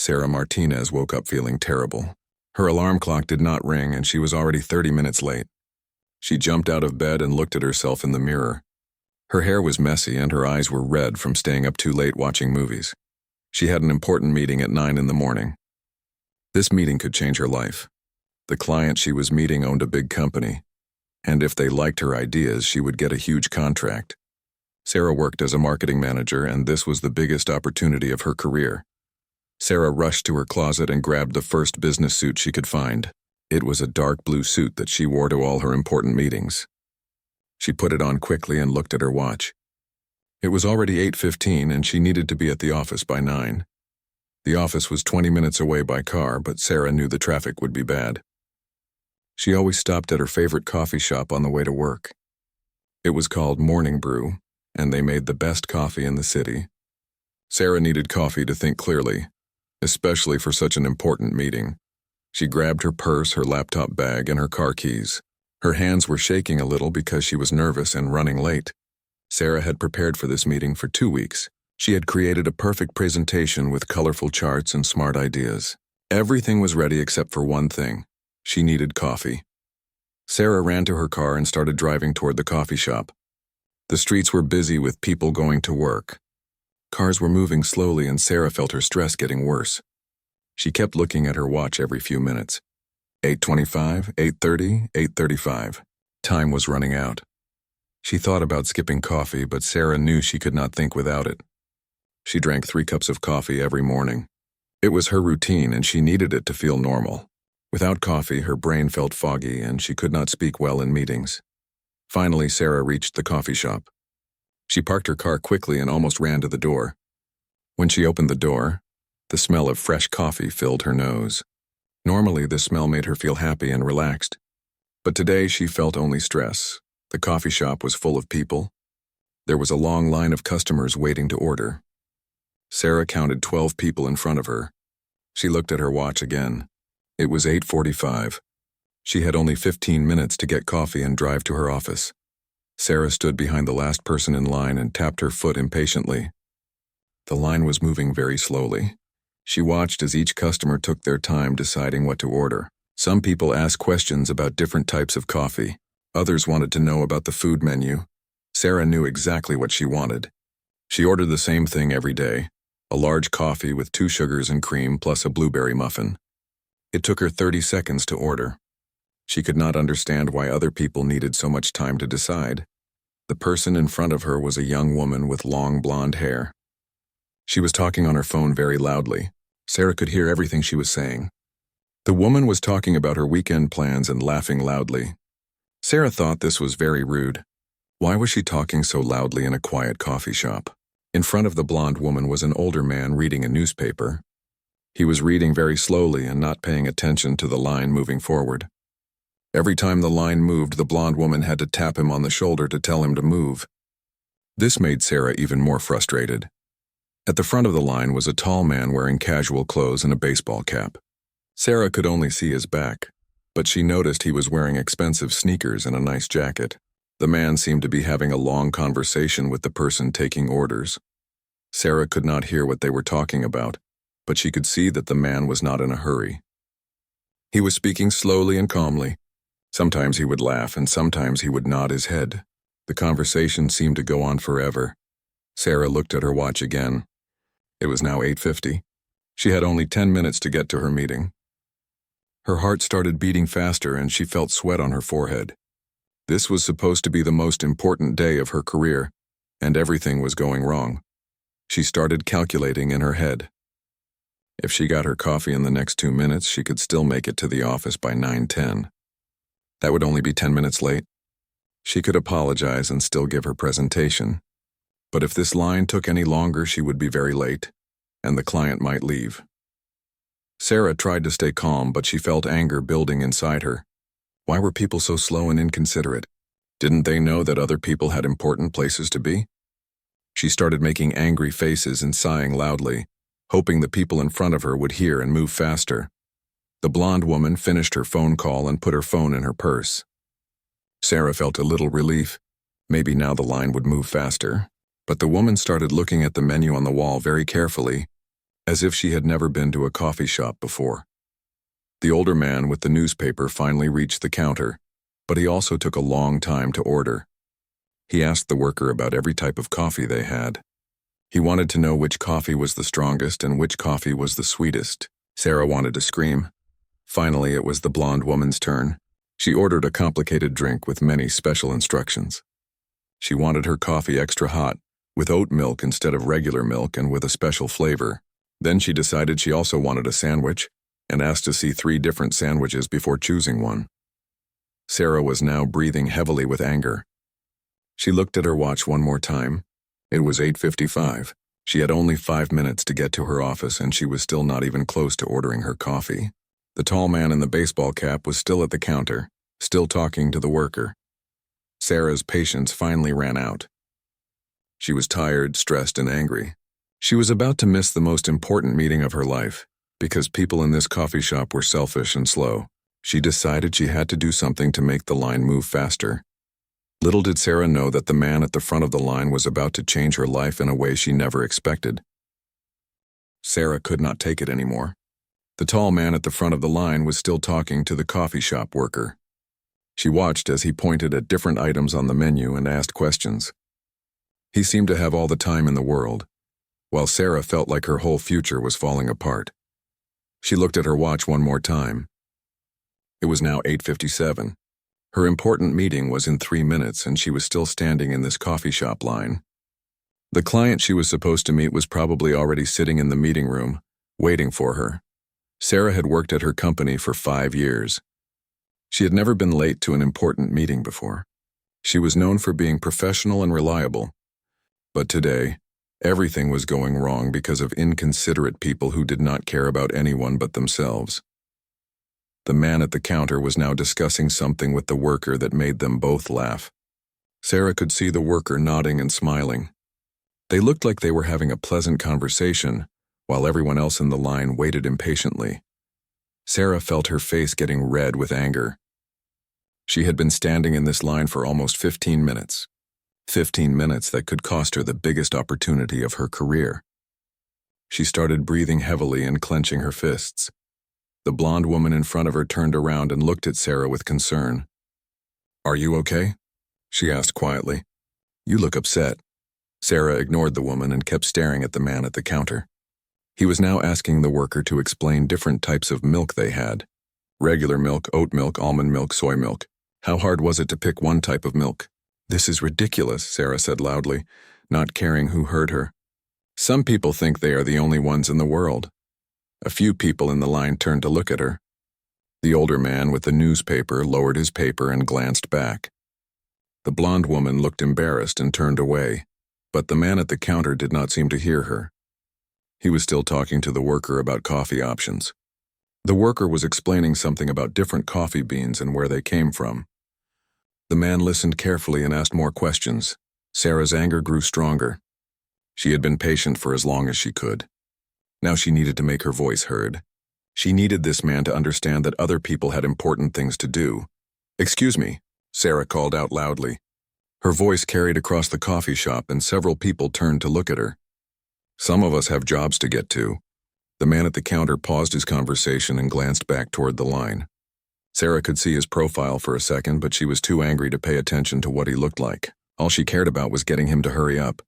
Sarah Martinez woke up feeling terrible. Her alarm clock did not ring and she was already 30 minutes late. She jumped out of bed and looked at herself in the mirror. Her hair was messy and her eyes were red from staying up too late watching movies. She had an important meeting at 9 in the morning. This meeting could change her life. The client she was meeting owned a big company, and if they liked her ideas, she would get a huge contract. Sarah worked as a marketing manager, and this was the biggest opportunity of her career. Sarah rushed to her closet and grabbed the first business suit she could find. It was a dark blue suit that she wore to all her important meetings. She put it on quickly and looked at her watch. It was already 8:15 and she needed to be at the office by 9. The office was 20 minutes away by car, but Sarah knew the traffic would be bad. She always stopped at her favorite coffee shop on the way to work. It was called Morning Brew, and they made the best coffee in the city. Sarah needed coffee to think clearly, especially for such an important meeting. She grabbed her purse, her laptop bag, and her car keys. Her hands were shaking a little because she was nervous and running late. Sarah had prepared for this meeting for 2 weeks. She had created a perfect presentation with colorful charts and smart ideas. Everything was ready except for one thing. She needed coffee. Sarah ran to her car and started driving toward the coffee shop. The streets were busy with people going to work. Cars were moving slowly and Sarah felt her stress getting worse. She kept looking at her watch every few minutes. 8:25, 8:30, 8:35. Time was running out. She thought about skipping coffee, but Sarah knew she could not think without it. She drank 3 cups of coffee every morning. It was her routine and she needed it to feel normal. Without coffee, her brain felt foggy and she could not speak well in meetings. Finally, Sarah reached the coffee shop. She parked her car quickly and almost ran to the door. When she opened the door, the smell of fresh coffee filled her nose. Normally, this smell made her feel happy and relaxed. But today, she felt only stress. The coffee shop was full of people. There was a long line of customers waiting to order. Sarah counted 12 people in front of her. She looked at her watch again. It was 8:45. She had only 15 minutes to get coffee and drive to her office. Sarah stood behind the last person in line and tapped her foot impatiently. The line was moving very slowly. She watched as each customer took their time deciding what to order. Some people asked questions about different types of coffee. Others wanted to know about the food menu. Sarah knew exactly what she wanted. She ordered the same thing every day, a large coffee with 2 sugars and cream plus a blueberry muffin. It took her 30 seconds to order. She could not understand why other people needed so much time to decide. The person in front of her was a young woman with long blonde hair. She was talking on her phone very loudly. Sarah could hear everything she was saying. The woman was talking about her weekend plans and laughing loudly. Sarah thought this was very rude. Why was she talking so loudly in a quiet coffee shop? In front of the blonde woman was an older man reading a newspaper. He was reading very slowly and not paying attention to the line moving forward. Every time the line moved, the blonde woman had to tap him on the shoulder to tell him to move. This made Sarah even more frustrated. At the front of the line was a tall man wearing casual clothes and a baseball cap. Sarah could only see his back, but she noticed he was wearing expensive sneakers and a nice jacket. The man seemed to be having a long conversation with the person taking orders. Sarah could not hear what they were talking about, but she could see that the man was not in a hurry. He was speaking slowly and calmly. Sometimes he would laugh and sometimes he would nod his head. The conversation seemed to go on forever. Sarah looked at her watch again. It was now 8:50. She had only 10 minutes to get to her meeting. Her heart started beating faster and she felt sweat on her forehead. This was supposed to be the most important day of her career, and everything was going wrong. She started calculating in her head. If she got her coffee in the next 2 minutes, she could still make it to the office by 9:10. That would only be 10 minutes late. She could apologize and still give her presentation. But if this line took any longer, she would be very late, and the client might leave. Sarah tried to stay calm, but she felt anger building inside her. Why were people so slow and inconsiderate? Didn't they know that other people had important places to be? She started making angry faces and sighing loudly, hoping the people in front of her would hear and move faster. The blonde woman finished her phone call and put her phone in her purse. Sarah felt a little relief. Maybe now the line would move faster. But the woman started looking at the menu on the wall very carefully. as if she had never been to a coffee shop before. The older man with the newspaper finally reached the counter, but he also took a long time to order. He asked the worker about every type of coffee they had. He wanted to know which coffee was the strongest and which coffee was the sweetest. Sarah wanted to scream. Finally, it was the blonde woman's turn. She ordered a complicated drink with many special instructions. She wanted her coffee extra hot, with oat milk instead of regular milk and with a special flavor. Then she decided she also wanted a sandwich and asked to see 3 different sandwiches before choosing one. Sarah was now breathing heavily with anger. She looked at her watch one more time. It was 8:55. She had only 5 minutes to get to her office and she was still not even close to ordering her coffee. The tall man in the baseball cap was still at the counter, still talking to the worker. Sarah's patience finally ran out. She was tired, stressed, and angry. She was about to miss the most important meeting of her life, because people in this coffee shop were selfish and slow. She decided she had to do something to make the line move faster. Little did Sarah know that the man at the front of the line was about to change her life in a way she never expected. Sarah could not take it anymore. The tall man at the front of the line was still talking to the coffee shop worker. She watched as he pointed at different items on the menu and asked questions. He seemed to have all the time in the world, while Sarah felt like her whole future was falling apart. She looked at her watch one more time. It was now 8:57. Her important meeting was in 3 minutes and she was still standing in this coffee shop line. The client she was supposed to meet was probably already sitting in the meeting room, waiting for her. Sarah had worked at her company for 5 years. She had never been late to an important meeting before. She was known for being professional and reliable. But today, everything was going wrong because of inconsiderate people who did not care about anyone but themselves. The man at the counter was now discussing something with the worker that made them both laugh. Sarah could see the worker nodding and smiling. They looked like they were having a pleasant conversation, while everyone else in the line waited impatiently. Sarah felt her face getting red with anger. She had been standing in this line for almost 15 minutes. 15 minutes that could cost her the biggest opportunity of her career. She started breathing heavily and clenching her fists. The blonde woman in front of her turned around and looked at Sarah with concern. "Are you okay?" she asked quietly. "You look upset." Sarah ignored the woman and kept staring at the man at the counter. He was now asking the worker to explain different types of milk they had. Regular milk, oat milk, almond milk, soy milk. How hard was it to pick one type of milk? "This is ridiculous," Sarah said loudly, not caring who heard her. "Some people think they are the only ones in the world." A few people in the line turned to look at her. The older man with the newspaper lowered his paper and glanced back. The blonde woman looked embarrassed and turned away, but the man at the counter did not seem to hear her. He was still talking to the worker about coffee options. The worker was explaining something about different coffee beans and where they came from. The man listened carefully and asked more questions. Sarah's anger grew stronger. She had been patient for as long as she could. Now she needed to make her voice heard. She needed this man to understand that other people had important things to do. "Excuse me," Sarah called out loudly. Her voice carried across the coffee shop and several people turned to look at her. "Some of us have jobs to get to." The man at the counter paused his conversation and glanced back toward the line. Sarah could see his profile for a second, but she was too angry to pay attention to what he looked like. All she cared about was getting him to hurry up.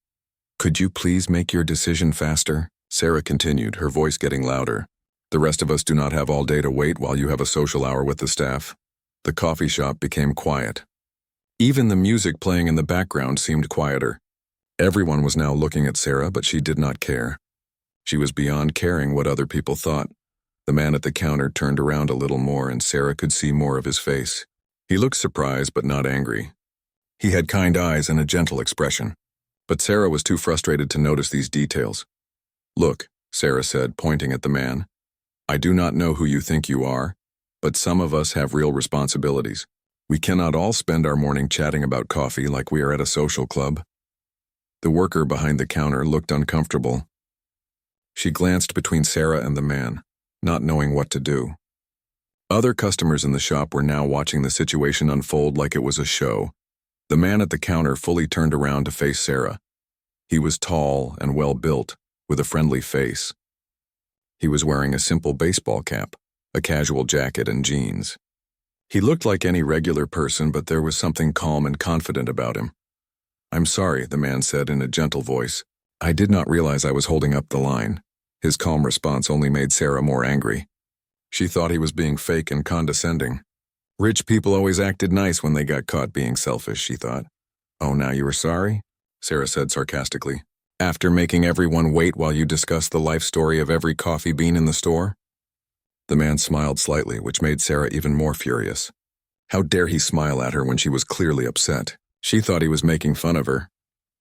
"Could you please make your decision faster?" Sarah continued, her voice getting louder. "The rest of us do not have all day to wait while you have a social hour with the staff." The coffee shop became quiet. Even the music playing in the background seemed quieter. Everyone was now looking at Sarah, but she did not care. She was beyond caring what other people thought. The man at the counter turned around a little more and Sarah could see more of his face. He looked surprised but not angry. He had kind eyes and a gentle expression. But Sarah was too frustrated to notice these details. "Look," Sarah said, pointing at the man. "I do not know who you think you are, but some of us have real responsibilities. We cannot all spend our morning chatting about coffee like we are at a social club." The worker behind the counter looked uncomfortable. She glanced between Sarah and the man, not knowing what to do. Other customers in the shop were now watching the situation unfold like it was a show. The man at the counter fully turned around to face Sarah. He was tall and well-built, with a friendly face. He was wearing a simple baseball cap, a casual jacket, and jeans. He looked like any regular person, but there was something calm and confident about him. "I'm sorry," the man said in a gentle voice. "I did not realize I was holding up the line." His calm response only made Sarah more angry. She thought he was being fake and condescending. Rich people always acted nice when they got caught being selfish, she thought. "Oh, now you are sorry?" Sarah said sarcastically. "After making everyone wait while you discussed the life story of every coffee bean in the store?" The man smiled slightly, which made Sarah even more furious. How dare he smile at her when she was clearly upset? She thought he was making fun of her.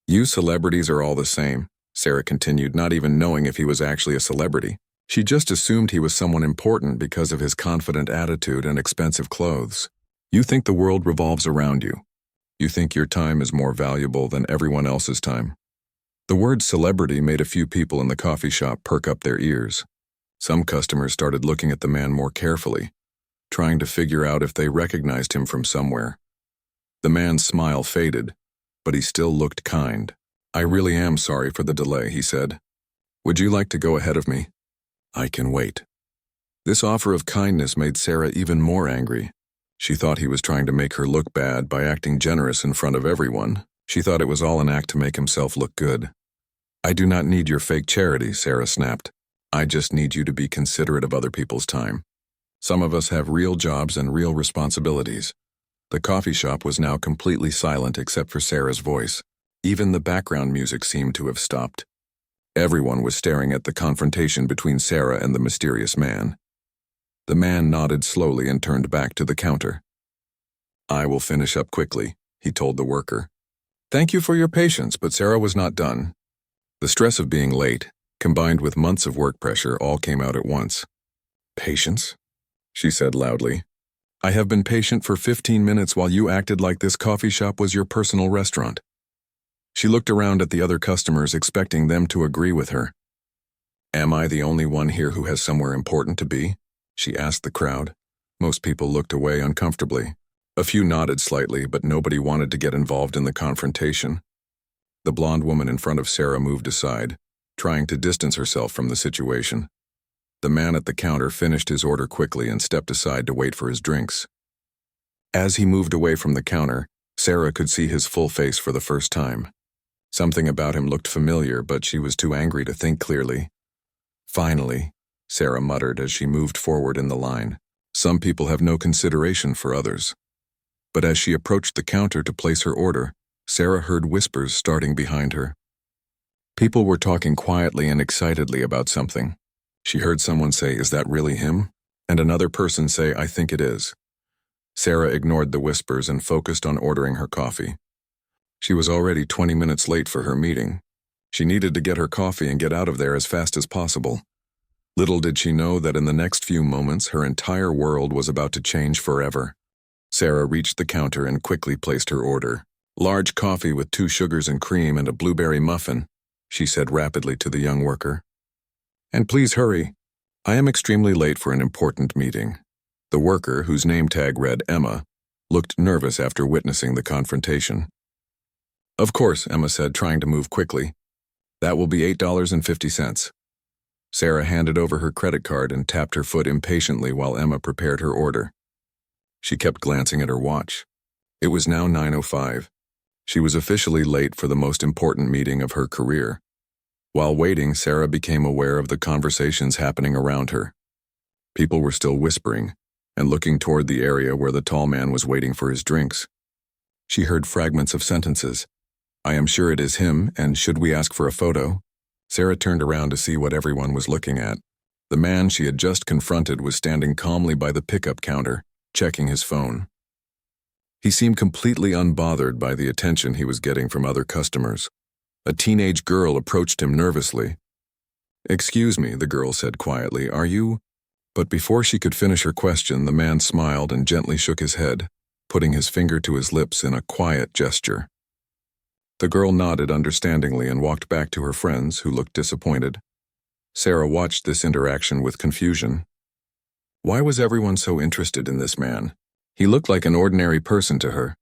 "You celebrities are all the same," Sarah continued, not even knowing if he was actually a celebrity. She just assumed he was someone important because of his confident attitude and expensive clothes. "You think the world revolves around you. You think your time is more valuable than everyone else's time." The word celebrity made a few people in the coffee shop perk up their ears. Some customers started looking at the man more carefully, trying to figure out if they recognized him from somewhere. The man's smile faded, but he still looked kind. "I really am sorry for the delay," he said. "Would you like to go ahead of me?" "I can wait." This offer of kindness made Sarah even more angry. She thought he was trying to make her look bad by acting generous in front of everyone. She thought it was all an act to make himself look good. "I do not need your fake charity," Sarah snapped. "I just need you to be considerate of other people's time. Some of us have real jobs and real responsibilities." The coffee shop was now completely silent except for Sarah's voice. Even the background music seemed to have stopped. Everyone was staring at the confrontation between Sarah and the mysterious man. The man nodded slowly and turned back to the counter. "I will finish up quickly," he told the worker. "Thank you for your patience," but Sarah was not done. The stress of being late, combined with months of work pressure, all came out at once. "Patience?" she said loudly. "I have been patient for 15 minutes while you acted like this coffee shop was your personal restaurant." She looked around at the other customers, expecting them to agree with her. "Am I the only one here who has somewhere important to be?" she asked the crowd. Most people looked away uncomfortably. A few nodded slightly, but nobody wanted to get involved in the confrontation. The blonde woman in front of Sarah moved aside, trying to distance herself from the situation. The man at the counter finished his order quickly and stepped aside to wait for his drinks. As he moved away from the counter, Sarah could see his full face for the first time. Something about him looked familiar, but she was too angry to think clearly. "Finally," Sarah muttered as she moved forward in the line. Some people have no consideration for others. But as she approached the counter to place her order, Sarah heard whispers starting behind her. People were talking quietly and excitedly about something. She heard someone say, "Is that really him?" And another person say, "I think it is." Sarah ignored the whispers and focused on ordering her coffee. She was already 20 minutes late for her meeting. She needed to get her coffee and get out of there as fast as possible. Little did she know that in the next few moments, her entire world was about to change forever. Sarah reached the counter and quickly placed her order. "Large coffee with 2 sugars and cream and a blueberry muffin," she said rapidly to the young worker. "And please hurry. I am extremely late for an important meeting." The worker, whose name tag read Emma, looked nervous after witnessing the confrontation. "Of course," Emma said, trying to move quickly. "That will be $8.50. Sarah handed over her credit card and tapped her foot impatiently while Emma prepared her order. She kept glancing at her watch. It was now 9:05. She was officially late for the most important meeting of her career. While waiting, Sarah became aware of the conversations happening around her. People were still whispering and looking toward the area where the tall man was waiting for his drinks. She heard fragments of sentences. "I am sure it is him, and should we ask for a photo?" Sarah turned around to see what everyone was looking at. The man she had just confronted was standing calmly by the pickup counter, checking his phone. He seemed completely unbothered by the attention he was getting from other customers. A teenage girl approached him nervously. "Excuse me," the girl said quietly, "are you—" But before she could finish her question, the man smiled and gently shook his head, putting his finger to his lips in a quiet gesture. The girl nodded understandingly and walked back to her friends, who looked disappointed. Sarah watched this interaction with confusion. Why was everyone so interested in this man? He looked like an ordinary person to her.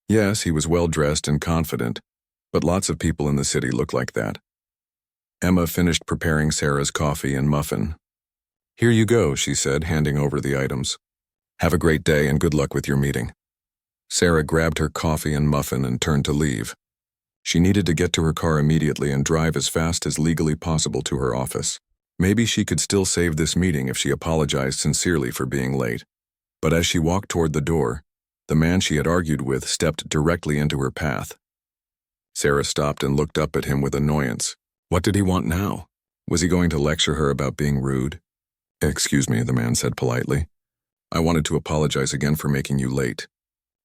Yes, he was well-dressed and confident, but lots of people in the city look like that. Emma finished preparing Sarah's coffee and muffin. "Here you go," she said, handing over the items. "Have a great day and good luck with your meeting." Sarah grabbed her coffee and muffin and turned to leave. She needed to get to her car immediately and drive as fast as legally possible to her office. Maybe she could still save this meeting if she apologized sincerely for being late. But as she walked toward the door, the man she had argued with stepped directly into her path. Sarah stopped and looked up at him with annoyance. What did he want now? Was he going to lecture her about being rude? "Excuse me," the man said politely. "I wanted to apologize again for making you late.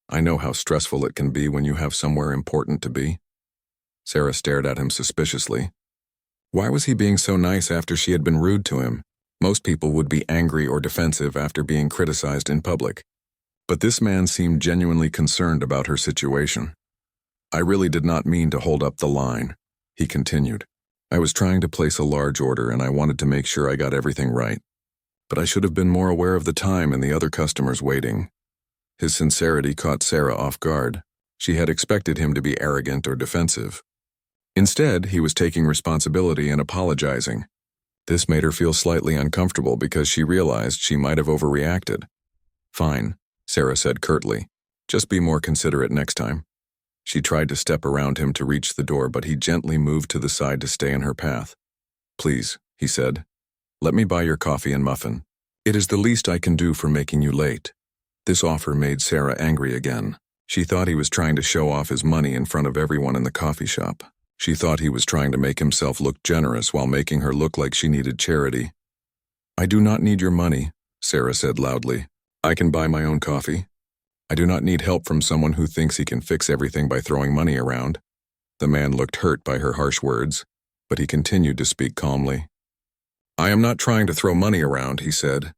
I know how stressful it can be when you have somewhere important to be." Sarah stared at him suspiciously. Why was he being so nice after she had been rude to him? Most people would be angry or defensive after being criticized in public. But this man seemed genuinely concerned about her situation. "I really did not mean to hold up the line," he continued. "I was trying to place a large order and I wanted to make sure I got everything right. But I should have been more aware of the time and the other customers waiting." His sincerity caught Sarah off guard. She had expected him to be arrogant or defensive. Instead, he was taking responsibility and apologizing. This made her feel slightly uncomfortable because she realized she might have overreacted. "Fine," Sarah said curtly. "Just be more considerate next time." She tried to step around him to reach the door, but he gently moved to the side to stay in her path. "Please," he said, "let me buy your coffee and muffin. It is the least I can do for making you late." This offer made Sarah angry again. She thought he was trying to show off his money in front of everyone in the coffee shop. She thought he was trying to make himself look generous while making her look like she needed charity. "I do not need your money," Sarah said loudly. "I can buy my own coffee. I do not need help from someone who thinks he can fix everything by throwing money around." The man looked hurt by her harsh words, but he continued to speak calmly. "I am not trying to throw money around," he said.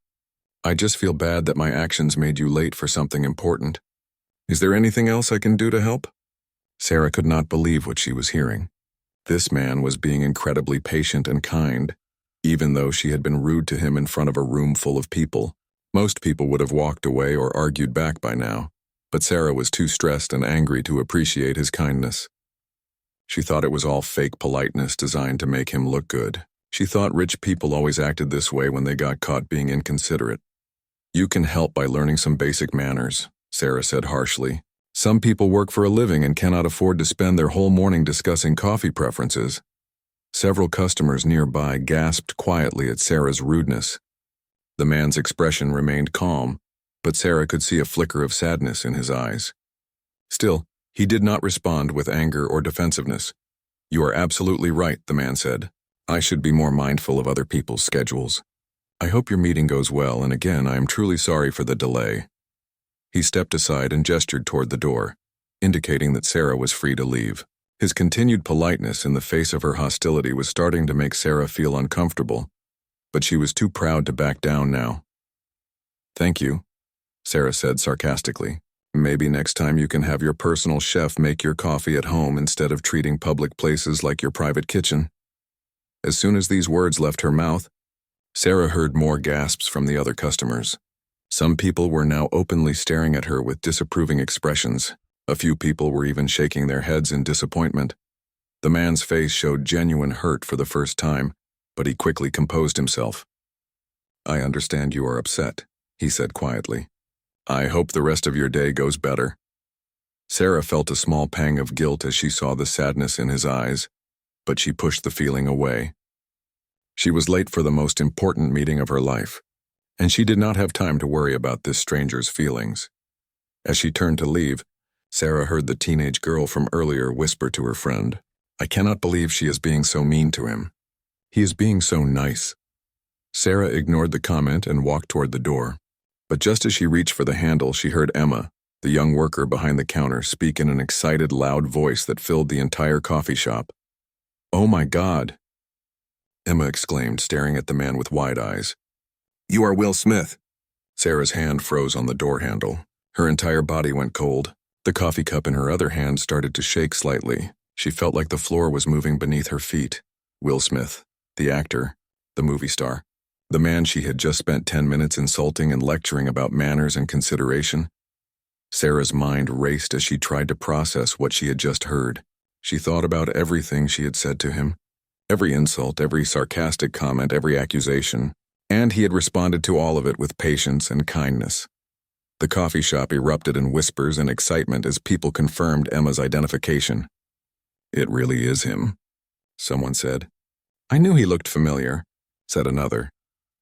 "I just feel bad that my actions made you late for something important. Is there anything else I can do to help?" Sarah could not believe what she was hearing. This man was being incredibly patient and kind, even though she had been rude to him in front of a room full of people. Most people would have walked away or argued back by now, but Sarah was too stressed and angry to appreciate his kindness. She thought it was all fake politeness designed to make him look good. She thought rich people always acted this way when they got caught being inconsiderate. "You can help by learning some basic manners," Sarah said harshly. "Some people work for a living and cannot afford to spend their whole morning discussing coffee preferences." Several customers nearby gasped quietly at Sarah's rudeness. The man's expression remained calm, but Sarah could see a flicker of sadness in his eyes. Still, he did not respond with anger or defensiveness. "You are absolutely right," the man said. "I should be more mindful of other people's schedules. I hope your meeting goes well, and again, I am truly sorry for the delay." He stepped aside and gestured toward the door, indicating that Sarah was free to leave. His continued politeness in the face of her hostility was starting to make Sarah feel uncomfortable, but she was too proud to back down now. "Thank you," Sarah said sarcastically. "Maybe next time you can have your personal chef make your coffee at home instead of treating public places like your private kitchen." As soon as these words left her mouth, Sarah heard more gasps from the other customers. Some people were now openly staring at her with disapproving expressions. A few people were even shaking their heads in disappointment. The man's face showed genuine hurt for the first time, but he quickly composed himself. "I understand you are upset," he said quietly. "I hope the rest of your day goes better." Sarah felt a small pang of guilt as she saw the sadness in his eyes, but she pushed the feeling away. She was late for the most important meeting of her life, and she did not have time to worry about this stranger's feelings. As she turned to leave, Sarah heard the teenage girl from earlier whisper to her friend, "I cannot believe she is being so mean to him. He is being so nice." Sarah ignored the comment and walked toward the door. But just as she reached for the handle, she heard Emma, the young worker behind the counter, speak in an excited, loud voice that filled the entire coffee shop. "Oh my God!" Emma exclaimed, staring at the man with wide eyes. "You are Will Smith." Sarah's hand froze on the door handle. Her entire body went cold. The coffee cup in her other hand started to shake slightly. She felt like the floor was moving beneath her feet. Will Smith, the actor, the movie star, the man she had just spent 10 minutes insulting and lecturing about manners and consideration. Sarah's mind raced as she tried to process what she had just heard. She thought about everything she had said to him. Every insult, every sarcastic comment, every accusation. And he had responded to all of it with patience and kindness. The coffee shop erupted in whispers and excitement as people confirmed Emma's identification. "It really is him," someone said. "I knew he looked familiar," said another.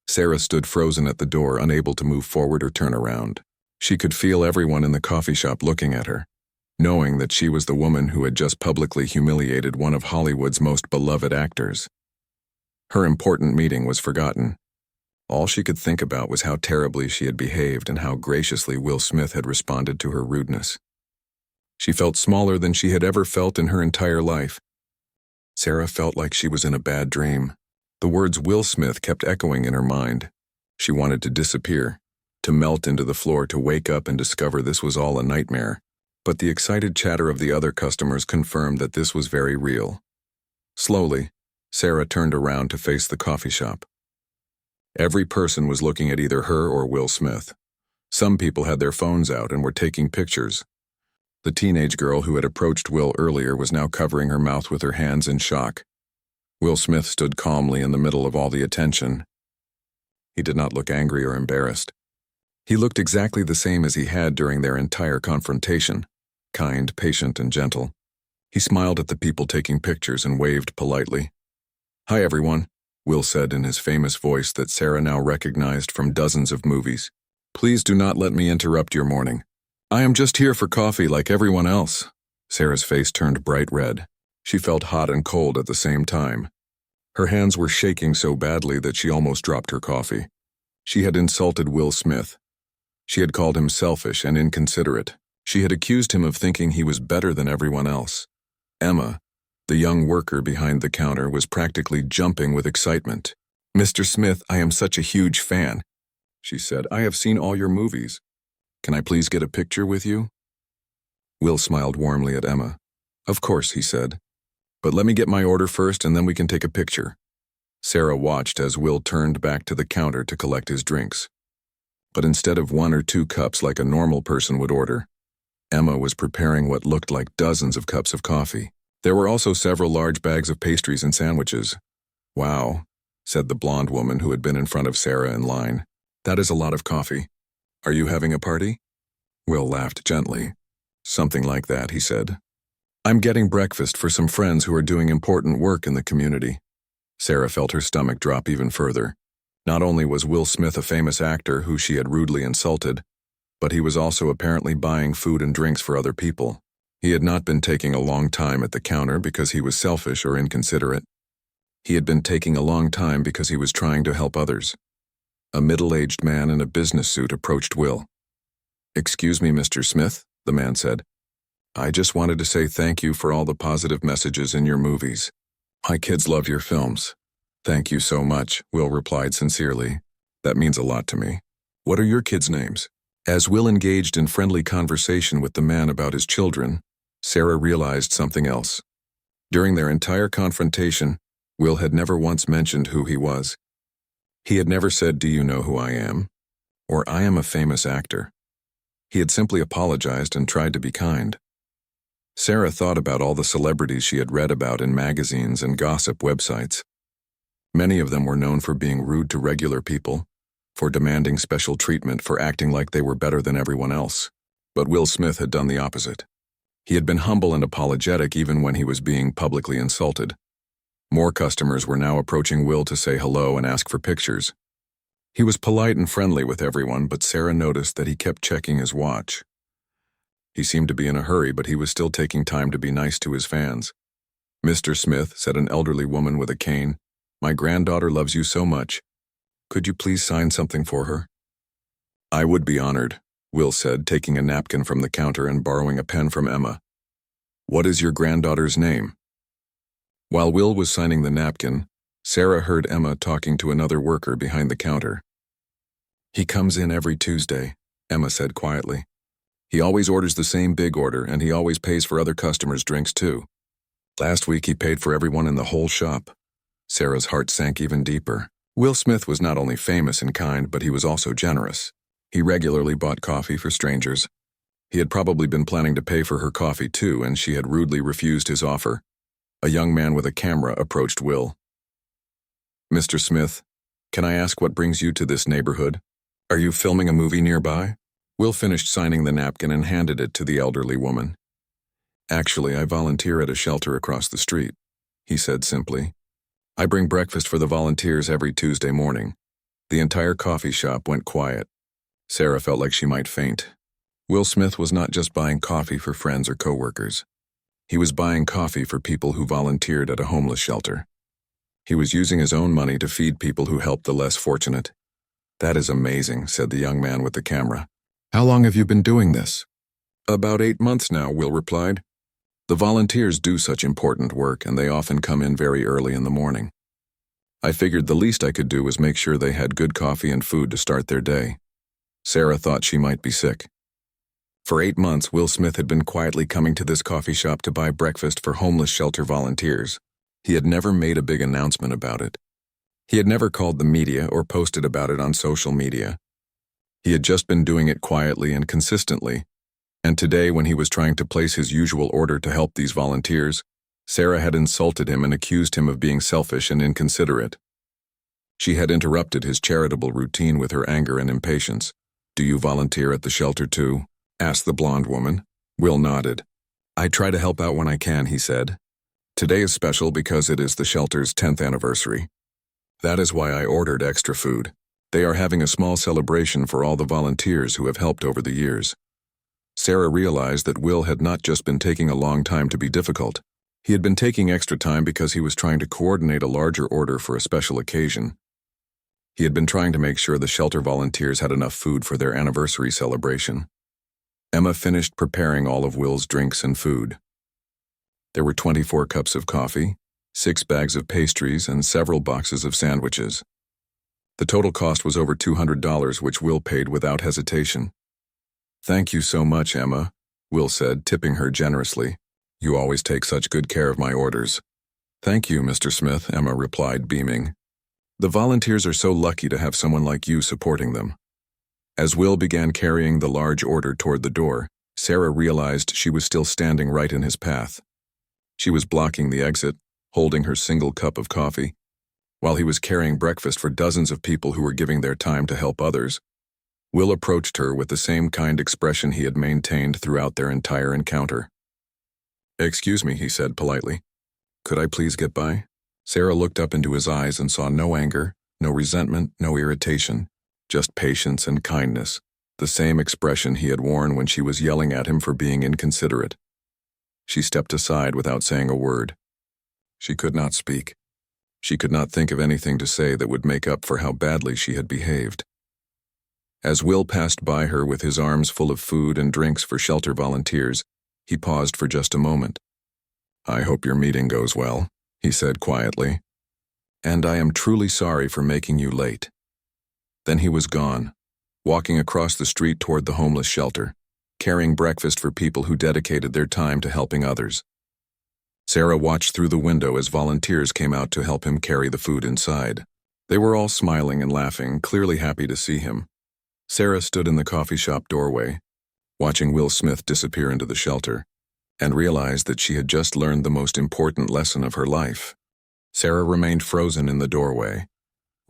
Sarah stood frozen at the door, unable to move forward or turn around. She could feel everyone in the coffee shop looking at her, knowing that she was the woman who had just publicly humiliated one of Hollywood's most beloved actors. Her important meeting was forgotten. All she could think about was how terribly she had behaved and how graciously Will Smith had responded to her rudeness. She felt smaller than she had ever felt in her entire life. Sarah felt like she was in a bad dream. The words Will Smith kept echoing in her mind. She wanted to disappear, to melt into the floor, to wake up and discover this was all a nightmare. But the excited chatter of the other customers confirmed that this was very real. Slowly, Sarah turned around to face the coffee shop. Every person was looking at either her or Will Smith. Some people had their phones out and were taking pictures. The teenage girl who had approached Will earlier was now covering her mouth with her hands in shock. Will Smith stood calmly in the middle of all the attention. He did not look angry or embarrassed. He looked exactly the same as he had during their entire confrontation, kind, patient, and gentle. He smiled at the people taking pictures and waved politely. "Hi, everyone," Will said in his famous voice that Sarah now recognized from dozens of movies. "Please do not let me interrupt your morning. I am just here for coffee like everyone else." Sarah's face turned bright red. She felt hot and cold at the same time. Her hands were shaking so badly that she almost dropped her coffee. She had insulted Will Smith. She had called him selfish and inconsiderate. She had accused him of thinking he was better than everyone else. Emma, the young worker behind the counter, was practically jumping with excitement. "Mr. Smith, I am such a huge fan," she said. "I have seen all your movies. Can I please get a picture with you?" Will smiled warmly at Emma. "Of course," he said. "But let me get my order first and then we can take a picture." Sarah watched as Will turned back to the counter to collect his drinks. But instead of 1 or 2 cups like a normal person would order, Emma was preparing what looked like dozens of cups of coffee. There were also several large bags of pastries and sandwiches. "Wow," said the blonde woman who had been in front of Sarah in line. "That is a lot of coffee. Are you having a party?" Will laughed gently. "Something like that," he said. "I'm getting breakfast for some friends who are doing important work in the community." Sarah felt her stomach drop even further. Not only was Will Smith a famous actor who she had rudely insulted, but he was also apparently buying food and drinks for other people. He had not been taking a long time at the counter because he was selfish or inconsiderate. He had been taking a long time because he was trying to help others. A middle-aged man in a business suit approached Will. "Excuse me, Mr. Smith," the man said. "I just wanted to say thank you for all the positive messages in your movies. My kids love your films." "Thank you so much," Will replied sincerely. "That means a lot to me. What are your kids' names?" As Will engaged in friendly conversation with the man about his children, Sarah realized something else. During their entire confrontation, Will had never once mentioned who he was. He had never said, "Do you know who I am?" or "I am a famous actor." He had simply apologized and tried to be kind. Sarah thought about all the celebrities she had read about in magazines and gossip websites. Many of them were known for being rude to regular people, for demanding special treatment, for acting like they were better than everyone else. But Will Smith had done the opposite. He had been humble and apologetic even when he was being publicly insulted. More customers were now approaching Will to say hello and ask for pictures. He was polite and friendly with everyone, but Sarah noticed that he kept checking his watch. He seemed to be in a hurry, but he was still taking time to be nice to his fans. "Mr. Smith," said an elderly woman with a cane, "my granddaughter loves you so much. Could you please sign something for her?" "I would be honored," Will said, taking a napkin from the counter and borrowing a pen from Emma. "What is your granddaughter's name?" While Will was signing the napkin, Sarah heard Emma talking to another worker behind the counter. "He comes in every Tuesday," Emma said quietly. "He always orders the same big order, and he always pays for other customers' drinks too. Last week he paid for everyone in the whole shop." Sarah's heart sank even deeper. Will Smith was not only famous and kind, but he was also generous. He regularly bought coffee for strangers. He had probably been planning to pay for her coffee too, and she had rudely refused his offer. A young man with a camera approached Will. "Mr. Smith, Can I ask what brings you to this neighborhood? Are you filming a movie nearby? Will finished signing the napkin and handed it to the elderly woman. Actually, I volunteer at a shelter across the street, he said simply. I bring breakfast for the volunteers every Tuesday morning. The entire coffee shop went quiet. Sarah felt like she might faint. Will Smith was not just buying coffee for friends or coworkers. He was buying coffee for people who volunteered at a homeless shelter. He was using his own money to feed people who helped the less fortunate. That is amazing, said the young man with the camera. How long have you been doing this? About 8 months now, Will replied. The volunteers do such important work, and they often come in very early in the morning. I figured the least I could do was make sure they had good coffee and food to start their day. Sarah thought she might be sick. For 8 months, Will Smith had been quietly coming to this coffee shop to buy breakfast for homeless shelter volunteers. He had never made a big announcement about it. He had never called the media or posted about it on social media. He had just been doing it quietly and consistently. And today, when he was trying to place his usual order to help these volunteers, Sarah had insulted him and accused him of being selfish and inconsiderate. She had interrupted his charitable routine with her anger and impatience. Do you volunteer at the shelter too? Asked the blonde woman. Will nodded. I try to help out when I can, he said. Today is special because it is the shelter's 10th anniversary. That is why I ordered extra food. They are having a small celebration for all the volunteers who have helped over the years. Sarah realized that Will had not just been taking a long time to be difficult. He had been taking extra time because he was trying to coordinate a larger order for a special occasion. He had been trying to make sure the shelter volunteers had enough food for their anniversary celebration. Emma finished preparing all of Will's drinks and food. There were 24 cups of coffee, 6 bags of pastries, and several boxes of sandwiches. The total cost was over $200, which Will paid without hesitation. Thank you so much, Emma, Will said, tipping her generously. You always take such good care of my orders. Thank you, Mr. Smith, Emma replied, beaming. The volunteers are so lucky to have someone like you supporting them. As Will began carrying the large order toward the door, Sarah realized she was still standing right in his path. She was blocking the exit, holding her single cup of coffee, while he was carrying breakfast for dozens of people who were giving their time to help others. Will approached her with the same kind expression he had maintained throughout their entire encounter. Excuse me, he said politely. Could I please get by? Sarah looked up into his eyes and saw no anger, no resentment, no irritation, just patience and kindness, the same expression he had worn when she was yelling at him for being inconsiderate. She stepped aside without saying a word. She could not speak. She could not think of anything to say that would make up for how badly she had behaved. As Will passed by her with his arms full of food and drinks for shelter volunteers, he paused for just a moment. I hope your meeting goes well, he said quietly. And I am truly sorry for making you late. Then he was gone, walking across the street toward the homeless shelter, carrying breakfast for people who dedicated their time to helping others. Sarah watched through the window as volunteers came out to help him carry the food inside. They were all smiling and laughing, clearly happy to see him. Sarah stood in the coffee shop doorway, watching Will Smith disappear into the shelter, and realized that she had just learned the most important lesson of her life. Sarah remained frozen in the doorway,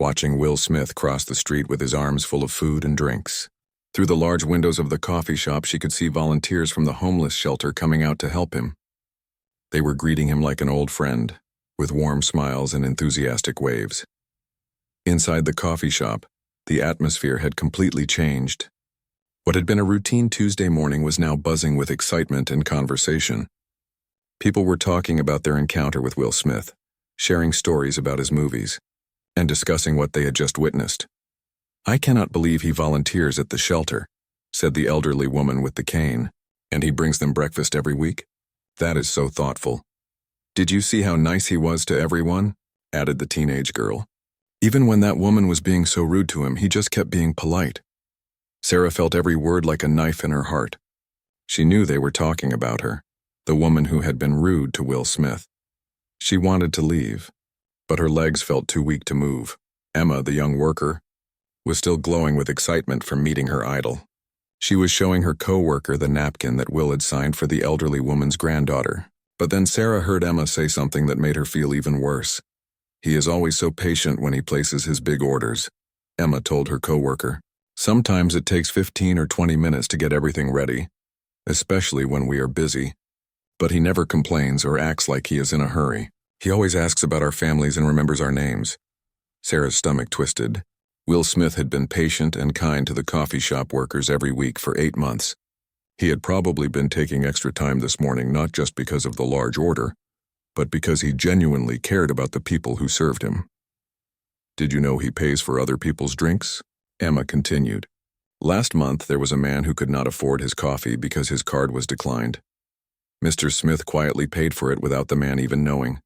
watching Will Smith cross the street with his arms full of food and drinks. Through the large windows of the coffee shop, she could see volunteers from the homeless shelter coming out to help him. They were greeting him like an old friend, with warm smiles and enthusiastic waves. Inside the coffee shop, the atmosphere had completely changed. What had been a routine Tuesday morning was now buzzing with excitement and conversation. People were talking about their encounter with Will Smith, sharing stories about his movies, and discussing what they had just witnessed. I cannot believe he volunteers at the shelter, said the elderly woman with the cane, and he brings them breakfast every week? That is so thoughtful. Did you see how nice he was to everyone? Added the teenage girl. Even when that woman was being so rude to him, he just kept being polite. Sarah felt every word like a knife in her heart. She knew they were talking about her, the woman who had been rude to Will Smith. She wanted to leave, but her legs felt too weak to move. Emma, the young worker, was still glowing with excitement from meeting her idol. She was showing her co-worker the napkin that Will had signed for the elderly woman's granddaughter. But then Sarah heard Emma say something that made her feel even worse. He is always so patient when he places his big orders, Emma told her coworker. Sometimes it takes 15 or 20 minutes to get everything ready, especially when we are busy. But he never complains or acts like he is in a hurry. He always asks about our families and remembers our names. Sarah's stomach twisted. Will Smith had been patient and kind to the coffee shop workers every week for 8 months. He had probably been taking extra time this morning not just because of the large order, but because he genuinely cared about the people who served him. Did you know he pays for other people's drinks? Emma continued. Last month there was a man who could not afford his coffee because his card was declined. Mr. Smith quietly paid for it without the man even knowing.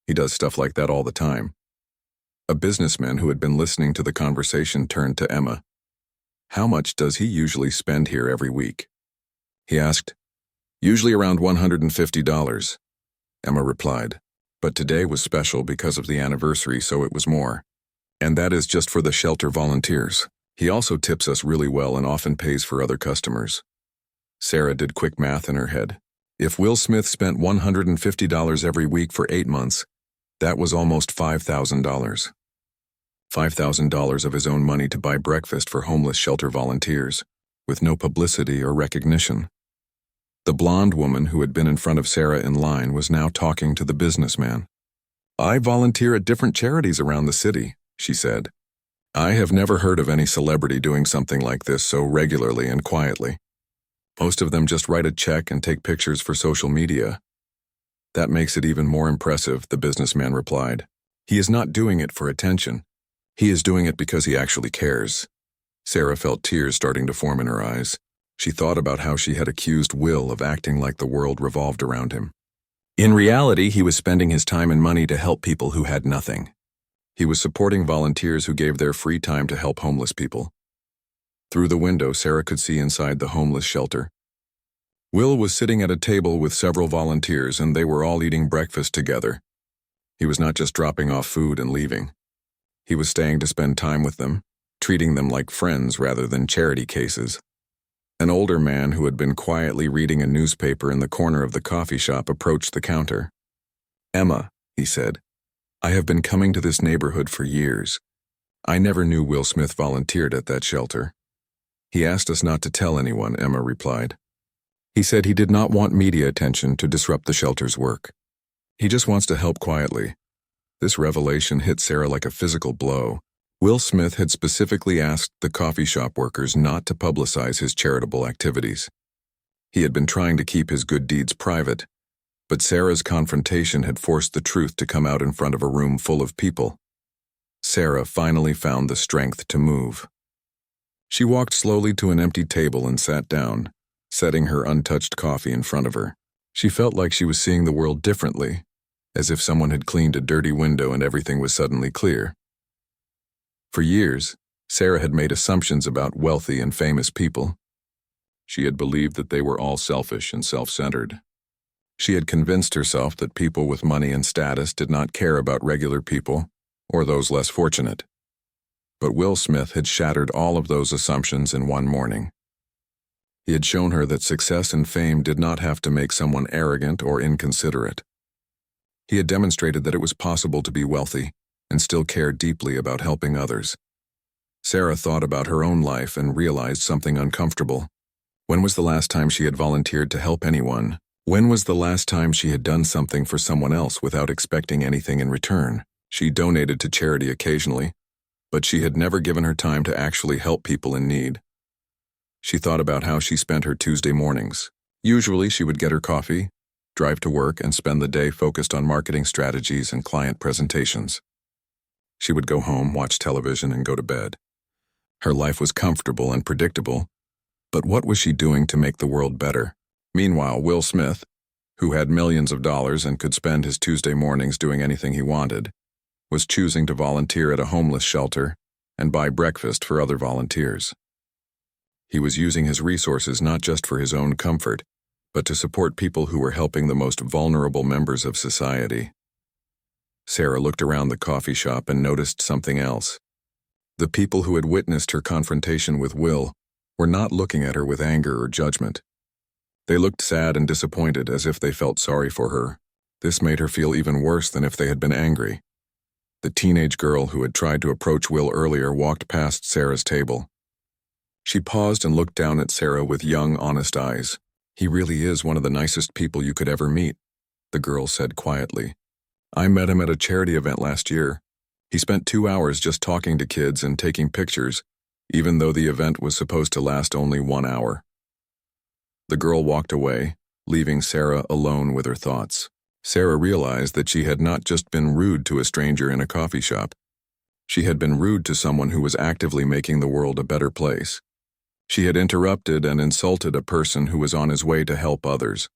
He does stuff like that all the time. A businessman who had been listening to the conversation turned to Emma. How much does he usually spend here every week? He asked. Usually around $150, Emma replied. But today was special because of the anniversary, so it was more. And that is just for the shelter volunteers. He also tips us really well and often pays for other customers. Sarah did quick math in her head. If Will Smith spent $150 every week for 8 months, that was almost $5,000. $5,000 of his own money to buy breakfast for homeless shelter volunteers, with no publicity or recognition. The blonde woman who had been in front of Sarah in line was now talking to the businessman. I volunteer at different charities around the city, she said. I have never heard of any celebrity doing something like this so regularly and quietly. Most of them just write a check and take pictures for social media. That makes it even more impressive, the businessman replied. He is not doing it for attention. He is doing it because he actually cares. Sarah felt tears starting to form in her eyes. She thought about how she had accused Will of acting like the world revolved around him. In reality, he was spending his time and money to help people who had nothing. He was supporting volunteers who gave their free time to help homeless people. Through the window, Sarah could see inside the homeless shelter. Will was sitting at a table with several volunteers, and they were all eating breakfast together. He was not just dropping off food and leaving. He was staying to spend time with them, treating them like friends rather than charity cases. An older man who had been quietly reading a newspaper in the corner of the coffee shop approached the counter. Emma, he said, I have been coming to this neighborhood for years. I never knew Will Smith volunteered at that shelter. He asked us not to tell anyone, Emma replied. He said he did not want media attention to disrupt the shelter's work. He just wants to help quietly. This revelation hit Sarah like a physical blow. Will Smith had specifically asked the coffee shop workers not to publicize his charitable activities. He had been trying to keep his good deeds private, but Sarah's confrontation had forced the truth to come out in front of a room full of people. Sarah finally found the strength to move. She walked slowly to an empty table and sat down, setting her untouched coffee in front of her. She felt like she was seeing the world differently, as if someone had cleaned a dirty window and everything was suddenly clear. For years, Sarah had made assumptions about wealthy and famous people. She had believed that they were all selfish and self-centered. She had convinced herself that people with money and status did not care about regular people or those less fortunate. But Will Smith had shattered all of those assumptions in one morning. He had shown her that success and fame did not have to make someone arrogant or inconsiderate. He had demonstrated that it was possible to be wealthy and still care deeply about helping others. Sarah thought about her own life and realized something uncomfortable. When was the last time she had volunteered to help anyone? When was the last time she had done something for someone else without expecting anything in return? She donated to charity occasionally, but she had never given her time to actually help people in need. She thought about how she spent her Tuesday mornings. Usually she would get her coffee, drive to work, and spend the day focused on marketing strategies and client presentations. She would go home, watch television, and go to bed. Her life was comfortable and predictable, but what was she doing to make the world better? Meanwhile, Will Smith, who had millions of dollars and could spend his Tuesday mornings doing anything he wanted, was choosing to volunteer at a homeless shelter and buy breakfast for other volunteers. He was using his resources not just for his own comfort, but to support people who were helping the most vulnerable members of society. Sarah looked around the coffee shop and noticed something else. The people who had witnessed her confrontation with Will were not looking at her with anger or judgment. They looked sad and disappointed, as if they felt sorry for her. This made her feel even worse than if they had been angry. The teenage girl who had tried to approach Will earlier walked past Sarah's table. She paused and looked down at Sarah with young, honest eyes. "He really is one of the nicest people you could ever meet," the girl said quietly. "I met him at a charity event last year. He spent 2 hours just talking to kids and taking pictures, even though the event was supposed to last only 1 hour." The girl walked away, leaving Sarah alone with her thoughts. Sarah realized that she had not just been rude to a stranger in a coffee shop. She had been rude to someone who was actively making the world a better place. She had interrupted and insulted a person who was on his way to help others.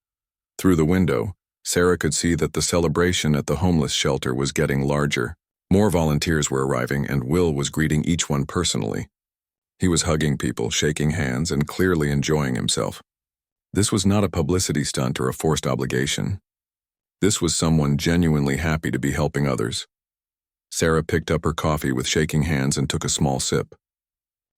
Through the window, Sarah could see that the celebration at the homeless shelter was getting larger. More volunteers were arriving, and Will was greeting each one personally. He was hugging people, shaking hands, and clearly enjoying himself. This was not a publicity stunt or a forced obligation. This was someone genuinely happy to be helping others. Sarah picked up her coffee with shaking hands and took a small sip.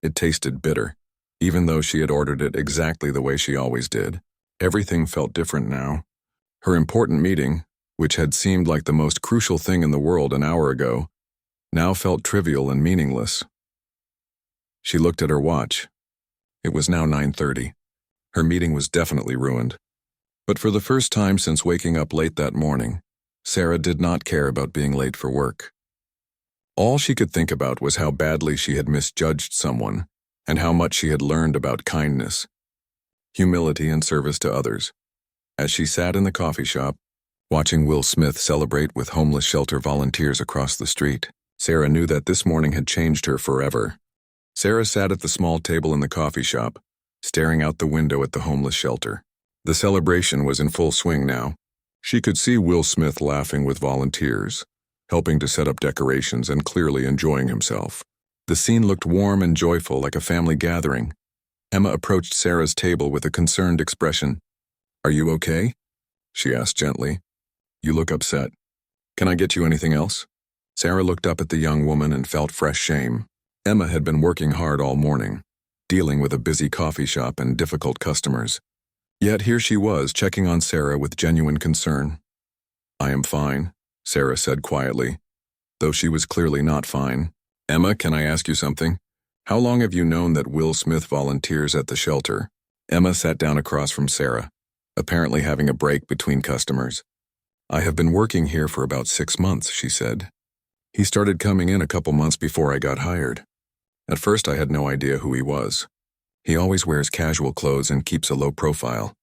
It tasted bitter, even though she had ordered it exactly the way she always did. Everything felt different now. Her important meeting, which had seemed like the most crucial thing in the world an hour ago, now felt trivial and meaningless. She looked at her watch. It was now 9:30. Her meeting was definitely ruined. But for the first time since waking up late that morning, Sarah did not care about being late for work. All she could think about was how badly she had misjudged someone and how much she had learned about kindness, humility, and service to others. As she sat in the coffee shop, watching Will Smith celebrate with homeless shelter volunteers across the street, Sarah knew that this morning had changed her forever. Sarah sat at the small table in the coffee shop, staring out the window at the homeless shelter. The celebration was in full swing now. She could see Will Smith laughing with volunteers, helping to set up decorations and clearly enjoying himself. The scene looked warm and joyful, like a family gathering. Emma approached Sarah's table with a concerned expression. "Are you okay?" she asked gently. "You look upset. Can I get you anything else?" Sarah looked up at the young woman and felt fresh shame. Emma had been working hard all morning, dealing with a busy coffee shop and difficult customers. Yet here she was, checking on Sarah with genuine concern. "I am fine," Sarah said quietly, though she was clearly not fine. "Emma, can I ask you something? How long have you known that Will Smith volunteers at the shelter?" Emma sat down across from Sarah, apparently having a break between customers. "I have been working here for about 6 months," she said. "He started coming in a couple months before I got hired. At first I had no idea who he was. He always wears casual clothes and keeps a low profile."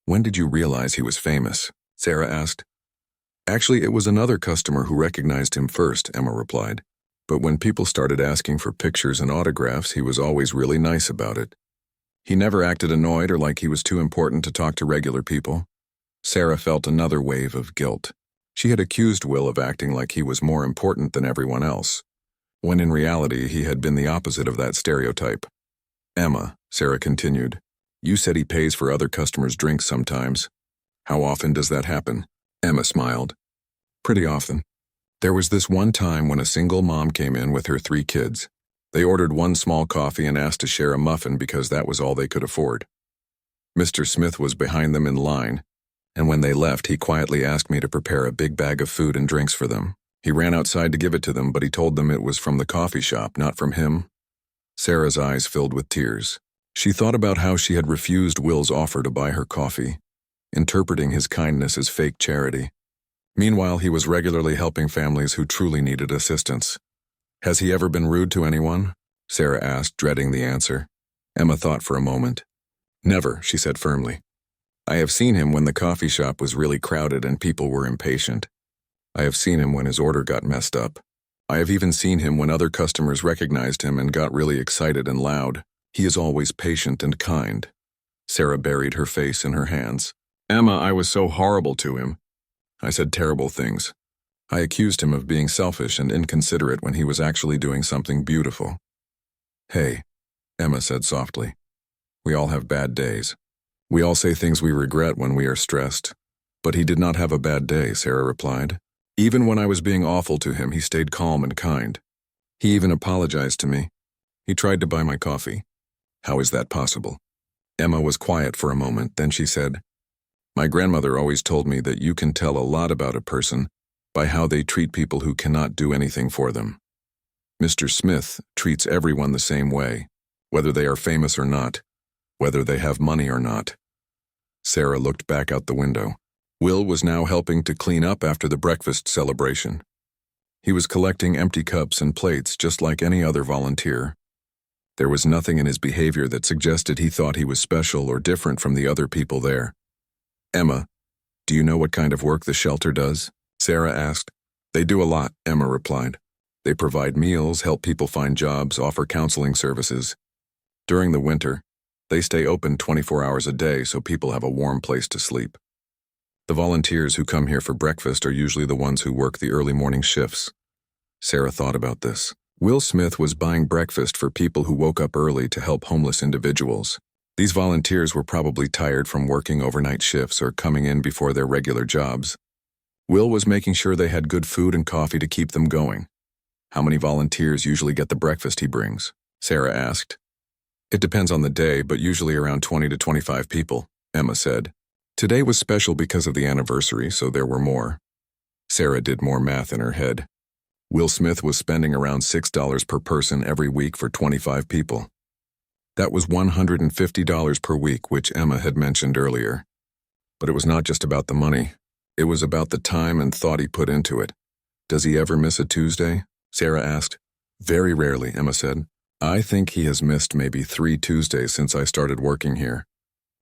"When did you realize he was famous?" Sarah asked. "Actually, it was another customer who recognized him first," Emma replied. "But when people started asking for pictures and autographs, he was always really nice about it. He never acted annoyed or like he was too important to talk to regular people." Sarah felt another wave of guilt. She had accused Will of acting like he was more important than everyone else, when in reality he had been the opposite of that stereotype. "Emma," Sarah continued, "you said he pays for other customers' drinks sometimes. How often does that happen?" Emma smiled. "Pretty often. There was this one time when a single mom came in with her 3 kids. They ordered one small coffee and asked to share a muffin because that was all they could afford. Mr. Smith was behind them in line, and when they left, he quietly asked me to prepare a big bag of food and drinks for them. He ran outside to give it to them, but he told them it was from the coffee shop, not from him." Sarah's eyes filled with tears. She thought about how she had refused Will's offer to buy her coffee, interpreting his kindness as fake charity. Meanwhile, he was regularly helping families who truly needed assistance. "Has he ever been rude to anyone?" Sarah asked, dreading the answer. Emma thought for a moment. "Never," she said firmly. "I have seen him when the coffee shop was really crowded and people were impatient. I have seen him when his order got messed up. I have even seen him when other customers recognized him and got really excited and loud. He is always patient and kind." Sarah buried her face in her hands. "Emma, I was so horrible to him. I said terrible things. I accused him of being selfish and inconsiderate when he was actually doing something beautiful." "Hey," Emma said softly. "We all have bad days. We all say things we regret when we are stressed. But he did not have a bad day," Sarah replied. "Even when I was being awful to him, he stayed calm and kind. He even apologized to me. He tried to buy my coffee." "How is that possible?" Emma was quiet for a moment, then she said, "My grandmother always told me that you can tell a lot about a person by how they treat people who cannot do anything for them. Mr. Smith treats everyone the same way, whether they are famous or not, whether they have money or not. Sarah looked back out the window. Will was now helping to clean up after the breakfast celebration. He was collecting empty cups and plates just like any other volunteer. There was nothing in his behavior that suggested he thought he was special or different from the other people there. "Emma, do you know what kind of work the shelter does?" Sarah asked. "They do a lot," Emma replied. "They provide meals, help people find jobs, offer counseling services. During the winter, they stay open 24 hours a day so people have a warm place to sleep. The volunteers who come here for breakfast are usually the ones who work the early morning shifts." Sarah thought about this. Will Smith was buying breakfast for people who woke up early to help homeless individuals. These volunteers were probably tired from working overnight shifts or coming in before their regular jobs. Will was making sure they had good food and coffee to keep them going. "How many volunteers usually get the breakfast he brings?" Sarah asked. "It depends on the day, but usually around 20 to 25 people," Emma said. "Today was special because of the anniversary, so there were more." Sarah did more math in her head. Will Smith was spending around $6 per person every week for 25 people. That was $150 per week, which Emma had mentioned earlier. But it was not just about the money. It was about the time and thought he put into it. "Does he ever miss a Tuesday?" Sarah asked. "Very rarely," Emma said. "I think he has missed maybe 3 Tuesdays since I started working here.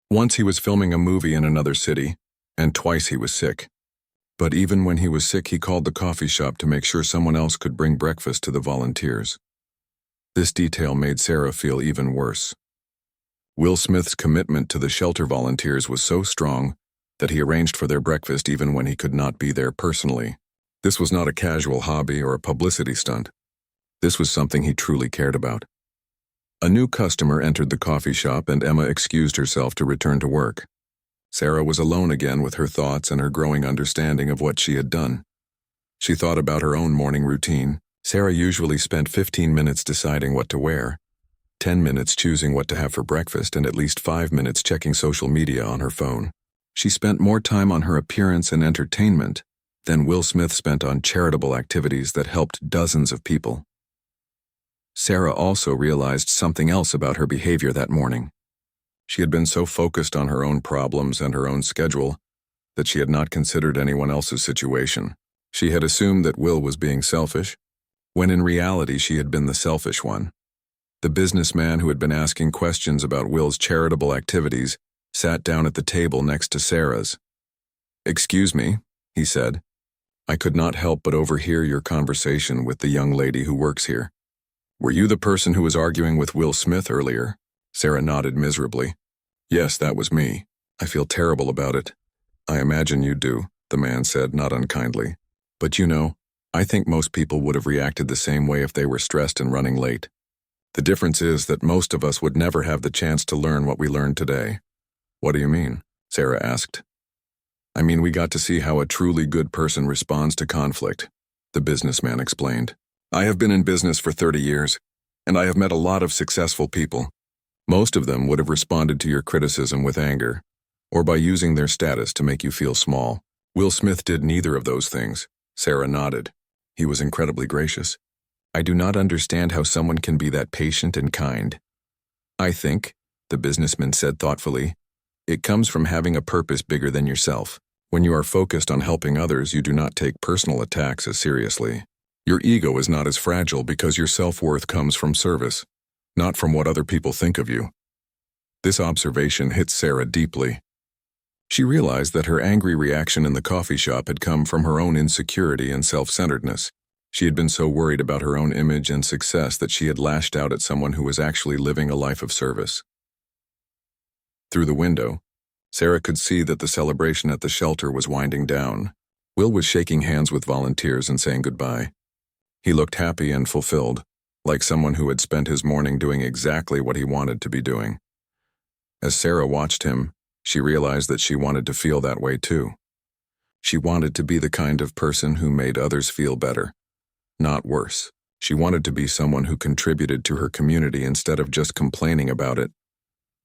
Once he was filming a movie in another city, and twice he was sick. But even when he was sick, he called the coffee shop to make sure someone else could bring breakfast to the volunteers." This detail made Sarah feel even worse. Will Smith's commitment to the shelter volunteers was so strong that he arranged for their breakfast even when he could not be there personally. This was not a casual hobby or a publicity stunt. This was something he truly cared about. A new customer entered the coffee shop and Emma excused herself to return to work. Sarah was alone again with her thoughts and her growing understanding of what she had done. She thought about her own morning routine. Sarah usually spent 15 minutes deciding what to wear, 10 minutes choosing what to have for breakfast, and at least 5 minutes checking social media on her phone. She spent more time on her appearance and entertainment than Will Smith spent on charitable activities that helped dozens of people. Sarah also realized something else about her behavior that morning. She had been so focused on her own problems and her own schedule that she had not considered anyone else's situation. She had assumed that Will was being selfish, when in reality she had been the selfish one. The businessman who had been asking questions about Will's charitable activities sat down at the table next to Sarah's. "Excuse me," he said. "I could not help but overhear your conversation with the young lady who works here. Were you the person who was arguing with Will Smith earlier?" Sarah nodded miserably. "Yes, that was me. I feel terrible about it." "I imagine you do," the man said, not unkindly. "But you know, I think most people would have reacted the same way if they were stressed and running late. The difference is that most of us would never have the chance to learn what we learned today." "What do you mean?" Sarah asked. "I mean, we got to see how a truly good person responds to conflict," the businessman explained. "I have been in business for 30 years, and I have met a lot of successful people. Most of them would have responded to your criticism with anger, or by using their status to make you feel small. Will Smith did neither of those things." Sarah nodded. "He was incredibly gracious. I do not understand how someone can be that patient and kind." "I think," the businessman said thoughtfully, "it comes from having a purpose bigger than yourself. When you are focused on helping others, you do not take personal attacks as seriously. Your ego is not as fragile because your self-worth comes from service, not from what other people think of you." This observation hit Sarah deeply. She realized that her angry reaction in the coffee shop had come from her own insecurity and self-centeredness. She had been so worried about her own image and success that she had lashed out at someone who was actually living a life of service. Through the window, Sarah could see that the celebration at the shelter was winding down. Will was shaking hands with volunteers and saying goodbye. He looked happy and fulfilled, like someone who had spent his morning doing exactly what he wanted to be doing. As Sarah watched him, she realized that she wanted to feel that way too. She wanted to be the kind of person who made others feel better, not worse. She wanted to be someone who contributed to her community instead of just complaining about it.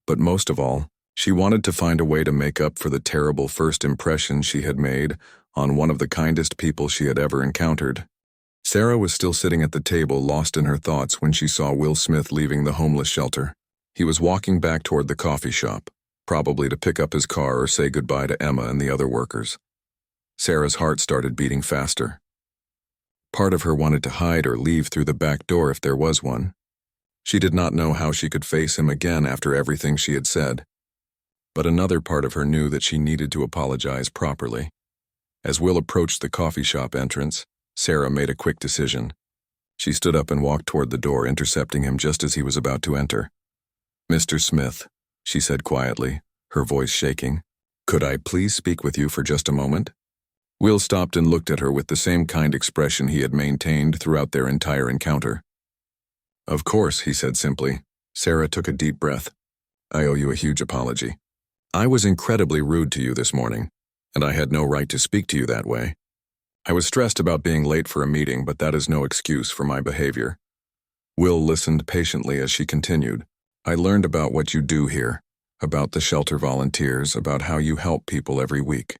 But most of all, she wanted to find a way to make up for the terrible first impression she had made on one of the kindest people she had ever encountered. Sarah was still sitting at the table, lost in her thoughts, when she saw Will Smith leaving the homeless shelter. He was walking back toward the coffee shop, probably to pick up his car or say goodbye to Emma and the other workers. Sarah's heart started beating faster. Part of her wanted to hide or leave through the back door if there was one. She did not know how she could face him again after everything she had said. But another part of her knew that she needed to apologize properly. As Will approached the coffee shop entrance, Sarah made a quick decision. She stood up and walked toward the door, intercepting him just as he was about to enter. "Mr. Smith," she said quietly, her voice shaking, "could I please speak with you for just a moment?" Will stopped and looked at her with the same kind expression he had maintained throughout their entire encounter. "Of course," he said simply. Sarah took a deep breath. "I owe you a huge apology. I was incredibly rude to you this morning, and I had no right to speak to you that way. I was stressed about being late for a meeting, but that is no excuse for my behavior." Will listened patiently as she continued. "I learned about what you do here, about the shelter volunteers, about how you help people every week.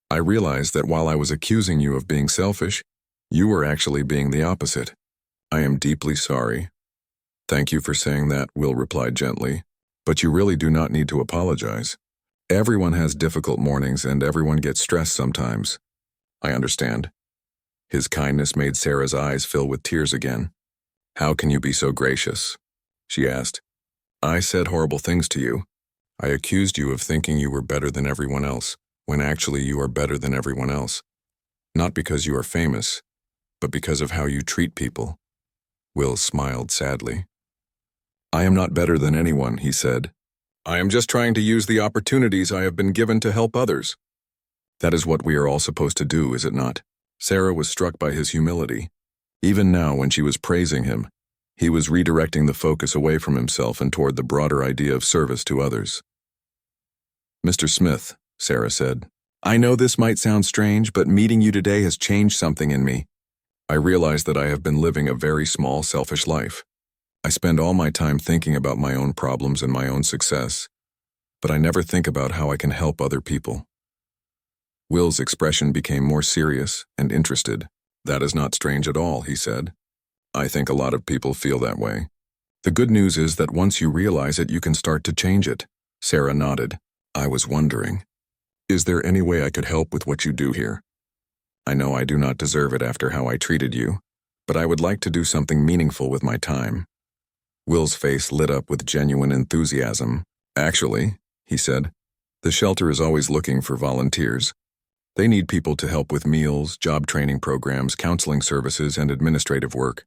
I realized that while I was accusing you of being selfish, you were actually being the opposite. I am deeply sorry." "Thank you for saying that," Will replied gently, "but you really do not need to apologize. Everyone has difficult mornings and everyone gets stressed sometimes. I understand." His kindness made Sarah's eyes fill with tears again. "How can you be so gracious?" she asked. "I said horrible things to you. I accused you of thinking you were better than everyone else, when actually you are better than everyone else. Not because you are famous, but because of how you treat people." Will smiled sadly. "I am not better than anyone," he said. "I am just trying to use the opportunities I have been given to help others." "That is what we are all supposed to do, is it not?" Sarah was struck by his humility. Even now, when she was praising him, he was redirecting the focus away from himself and toward the broader idea of service to others. "Mr. Smith," Sarah said, "I know this might sound strange, but meeting you today has changed something in me. I realize that I have been living a very small, selfish life. I spend all my time thinking about my own problems and my own success, but I never think about how I can help other people." Will's expression became more serious and interested. "That is not strange at all," he said. "I think a lot of people feel that way. The good news is that once you realize it, you can start to change it." Sarah nodded. "I was wondering, is there any way I could help with what you do here? I know I do not deserve it after how I treated you, but I would like to do something meaningful with my time." Will's face lit up with genuine enthusiasm. "Actually," he said, "the shelter is always looking for volunteers. They need people to help with meals, job training programs, counseling services, and administrative work."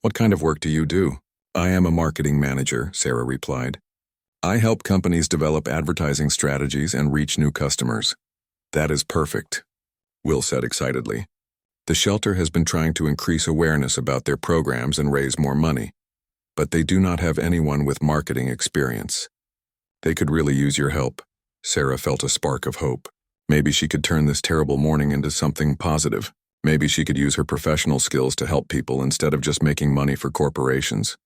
"What kind of work do you do?" "I am a marketing manager," Sarah replied. "I help companies develop advertising strategies and reach new customers." "That is perfect," Will said excitedly. "The shelter has been trying to increase awareness about their programs and raise more money, but they do not have anyone with marketing experience. They could really use your help." Sarah felt a spark of hope. Maybe she could turn this terrible morning into something positive. Maybe she could use her professional skills to help people instead of just making money for corporations.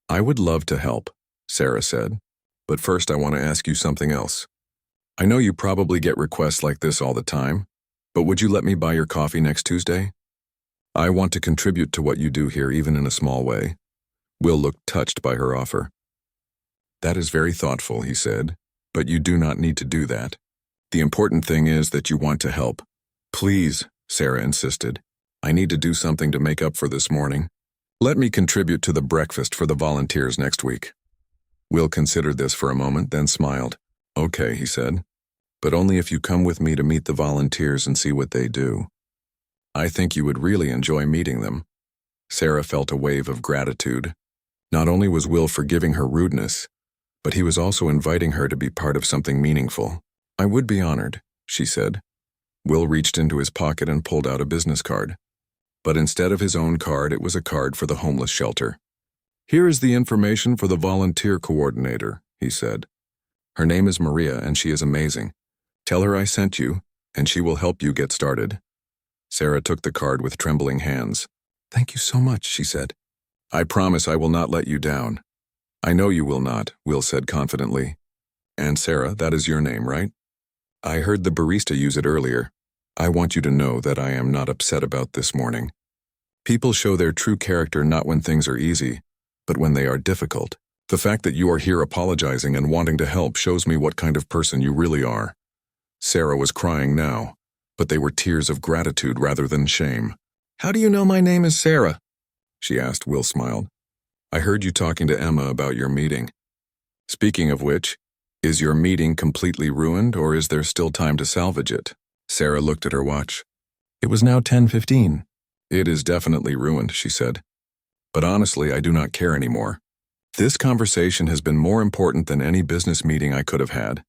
"I would love to help," Sarah said. "But first I want to ask you something else. I know you probably get requests like this all the time, but would you let me buy your coffee next Tuesday? I want to contribute to what you do here, even in a small way." Will looked touched by her offer. "That is very thoughtful," he said, "but you do not need to do that. The important thing is that you want to help." "Please," Sarah insisted. "I need to do something to make up for this morning. Let me contribute to the breakfast for the volunteers next week." Will considered this for a moment, then smiled. "Okay," he said, "but only if you come with me to meet the volunteers and see what they do. I think you would really enjoy meeting them." Sarah felt a wave of gratitude. Not only was Will forgiving her rudeness, but he was also inviting her to be part of something meaningful. "I would be honored," she said. Will reached into his pocket and pulled out a business card. But instead of his own card, it was a card for the homeless shelter. "Here is the information for the volunteer coordinator," he said. "Her name is Maria, and she is amazing. Tell her I sent you, and she will help you get started." Sarah took the card with trembling hands. "Thank you so much," she said. "I promise I will not let you down." "I know you will not," Will said confidently. "And Sarah, that is your name, right? I heard the barista use it earlier. I want you to know that I am not upset about this morning. People show their true character not when things are easy, but when they are difficult. The fact that you are here apologizing and wanting to help shows me what kind of person you really are." Sarah was crying now, but they were tears of gratitude rather than shame. "How do you know my name is Sarah?" she asked. Will smiled. "I heard you talking to Emma about your meeting. Speaking of which, is your meeting completely ruined or is there still time to salvage it?" Sarah looked at her watch. It was now 10:15. "It is definitely ruined," she said. "But honestly, I do not care anymore. This conversation has been more important than any business meeting I could have had."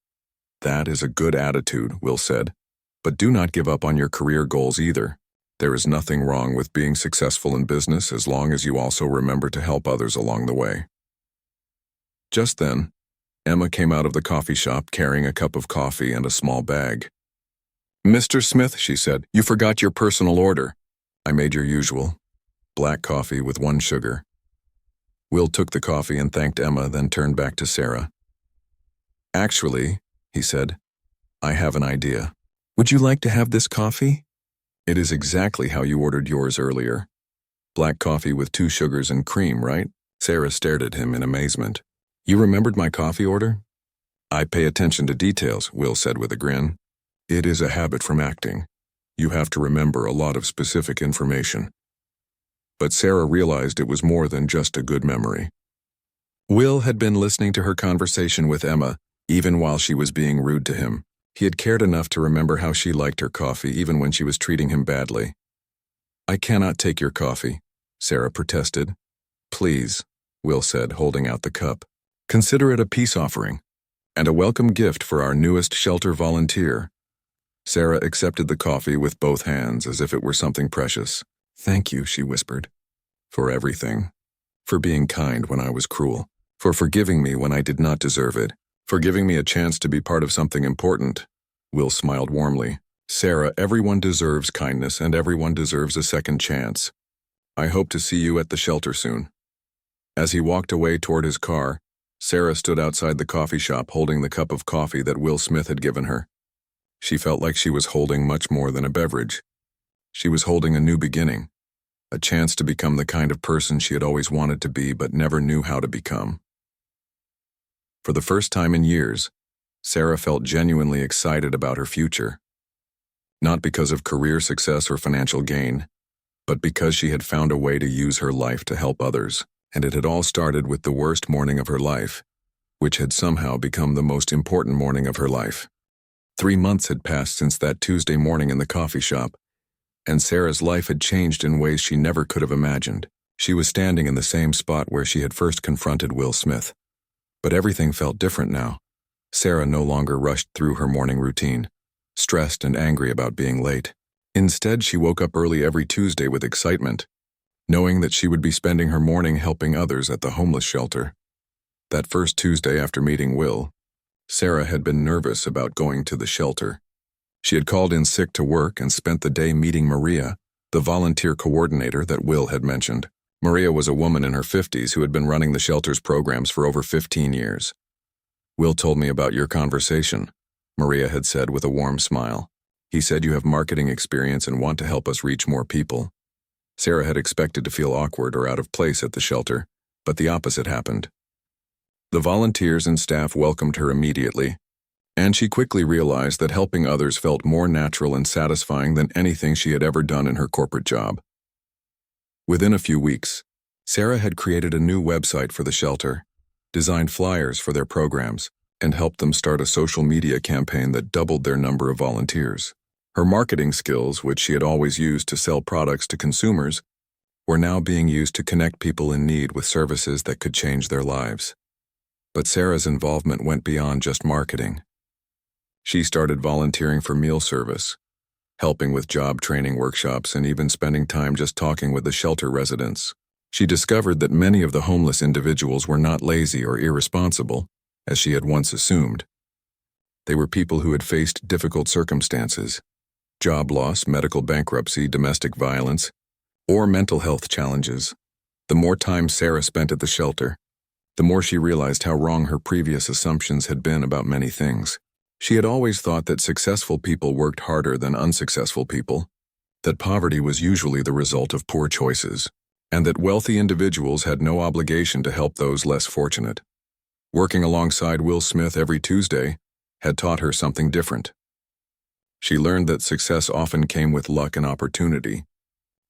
"That is a good attitude," Will said. "But do not give up on your career goals either. There is nothing wrong with being successful in business as long as you also remember to help others along the way." Just then, Emma came out of the coffee shop carrying a cup of coffee and a small bag. "Mr. Smith," she said, "you forgot your personal order." "I made your usual. Black coffee with 1 sugar. Will took the coffee and thanked Emma, then turned back to Sarah. "Actually," he said, "I have an idea. Would you like to have this coffee? It is exactly how you ordered yours earlier. Black coffee with 2 sugars and cream, right?" Sarah stared at him in amazement. "You remembered my coffee order?" "I pay attention to details," Will said with a grin. "It is a habit from acting. You have to remember a lot of specific information." But Sarah realized it was more than just a good memory. Will had been listening to her conversation with Emma, even while she was being rude to him. He had cared enough to remember how she liked her coffee even when she was treating him badly. "I cannot take your coffee," Sarah protested. "Please," Will said, holding out the cup. "Consider it a peace offering, and a welcome gift for our newest shelter volunteer." Sarah accepted the coffee with both hands as if it were something precious. "Thank you," she whispered. "For everything. For being kind when I was cruel. For forgiving me when I did not deserve it. For giving me a chance to be part of something important." Will smiled warmly. "Sarah, everyone deserves kindness and everyone deserves a second chance. I hope to see you at the shelter soon." As he walked away toward his car, Sarah stood outside the coffee shop holding the cup of coffee that Will Smith had given her. She felt like she was holding much more than a beverage. She was holding a new beginning, a chance to become the kind of person she had always wanted to be but never knew how to become. For the first time in years, Sarah felt genuinely excited about her future. Not because of career success or financial gain, but because she had found a way to use her life to help others, and it had all started with the worst morning of her life, which had somehow become the most important morning of her life. 3 months had passed since that Tuesday morning in the coffee shop, and Sarah's life had changed in ways she never could have imagined. She was standing in the same spot where she had first confronted Will Smith. But everything felt different now. Sarah no longer rushed through her morning routine, stressed and angry about being late. Instead, she woke up early every Tuesday with excitement, knowing that she would be spending her morning helping others at the homeless shelter. That first Tuesday after meeting Will, Sarah had been nervous about going to the shelter. She had called in sick to work and spent the day meeting Maria, the volunteer coordinator that Will had mentioned. Maria was a woman in her 50s who had been running the shelter's programs for over 15 years. "Will told me about your conversation," Maria had said with a warm smile. "He said you have marketing experience and want to help us reach more people." Sarah had expected to feel awkward or out of place at the shelter, but the opposite happened. The volunteers and staff welcomed her immediately, and she quickly realized that helping others felt more natural and satisfying than anything she had ever done in her corporate job. Within a few weeks, Sarah had created a new website for the shelter, designed flyers for their programs, and helped them start a social media campaign that doubled their number of volunteers. Her marketing skills, which she had always used to sell products to consumers, were now being used to connect people in need with services that could change their lives. But Sarah's involvement went beyond just marketing. She started volunteering for meal service, helping with job training workshops, and even spending time just talking with the shelter residents. She discovered that many of the homeless individuals were not lazy or irresponsible, as she had once assumed. They were people who had faced difficult circumstances, job loss, medical bankruptcy, domestic violence, or mental health challenges. The more time Sarah spent at the shelter, the more she realized how wrong her previous assumptions had been about many things. She had always thought that successful people worked harder than unsuccessful people, that poverty was usually the result of poor choices, and that wealthy individuals had no obligation to help those less fortunate. Working alongside Will Smith every Tuesday had taught her something different. She learned that success often came with luck and opportunity,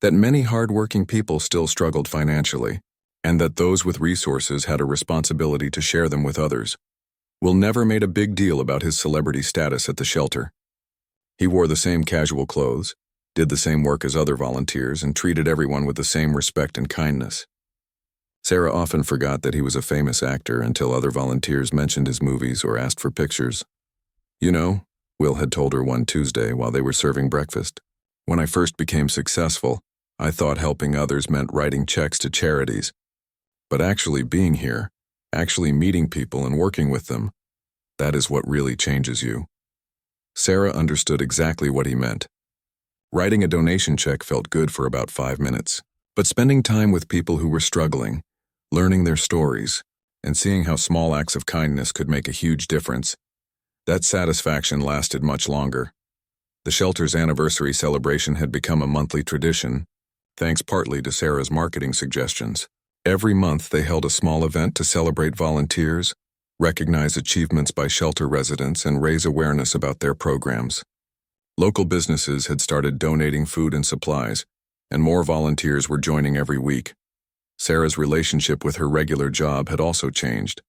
that many hard-working people still struggled financially, and that those with resources had a responsibility to share them with others. Will never made a big deal about his celebrity status at the shelter. He wore the same casual clothes, did the same work as other volunteers, and treated everyone with the same respect and kindness. Sarah often forgot that he was a famous actor until other volunteers mentioned his movies or asked for pictures. "You know," Will had told her one Tuesday while they were serving breakfast, "when I first became successful, I thought helping others meant writing checks to charities. But actually being here, actually meeting people and working with them, that is what really changes you." Sarah understood exactly what he meant. Writing a donation check felt good for about 5 minutes, but spending time with people who were struggling, learning their stories, and seeing how small acts of kindness could make a huge difference, that satisfaction lasted much longer. The shelter's anniversary celebration had become a monthly tradition, thanks partly to Sarah's marketing suggestions. Every month they held a small event to celebrate volunteers, recognize achievements by shelter residents, and raise awareness about their programs. Local businesses had started donating food and supplies, and more volunteers were joining every week. Sarah's relationship with her regular job had also changed.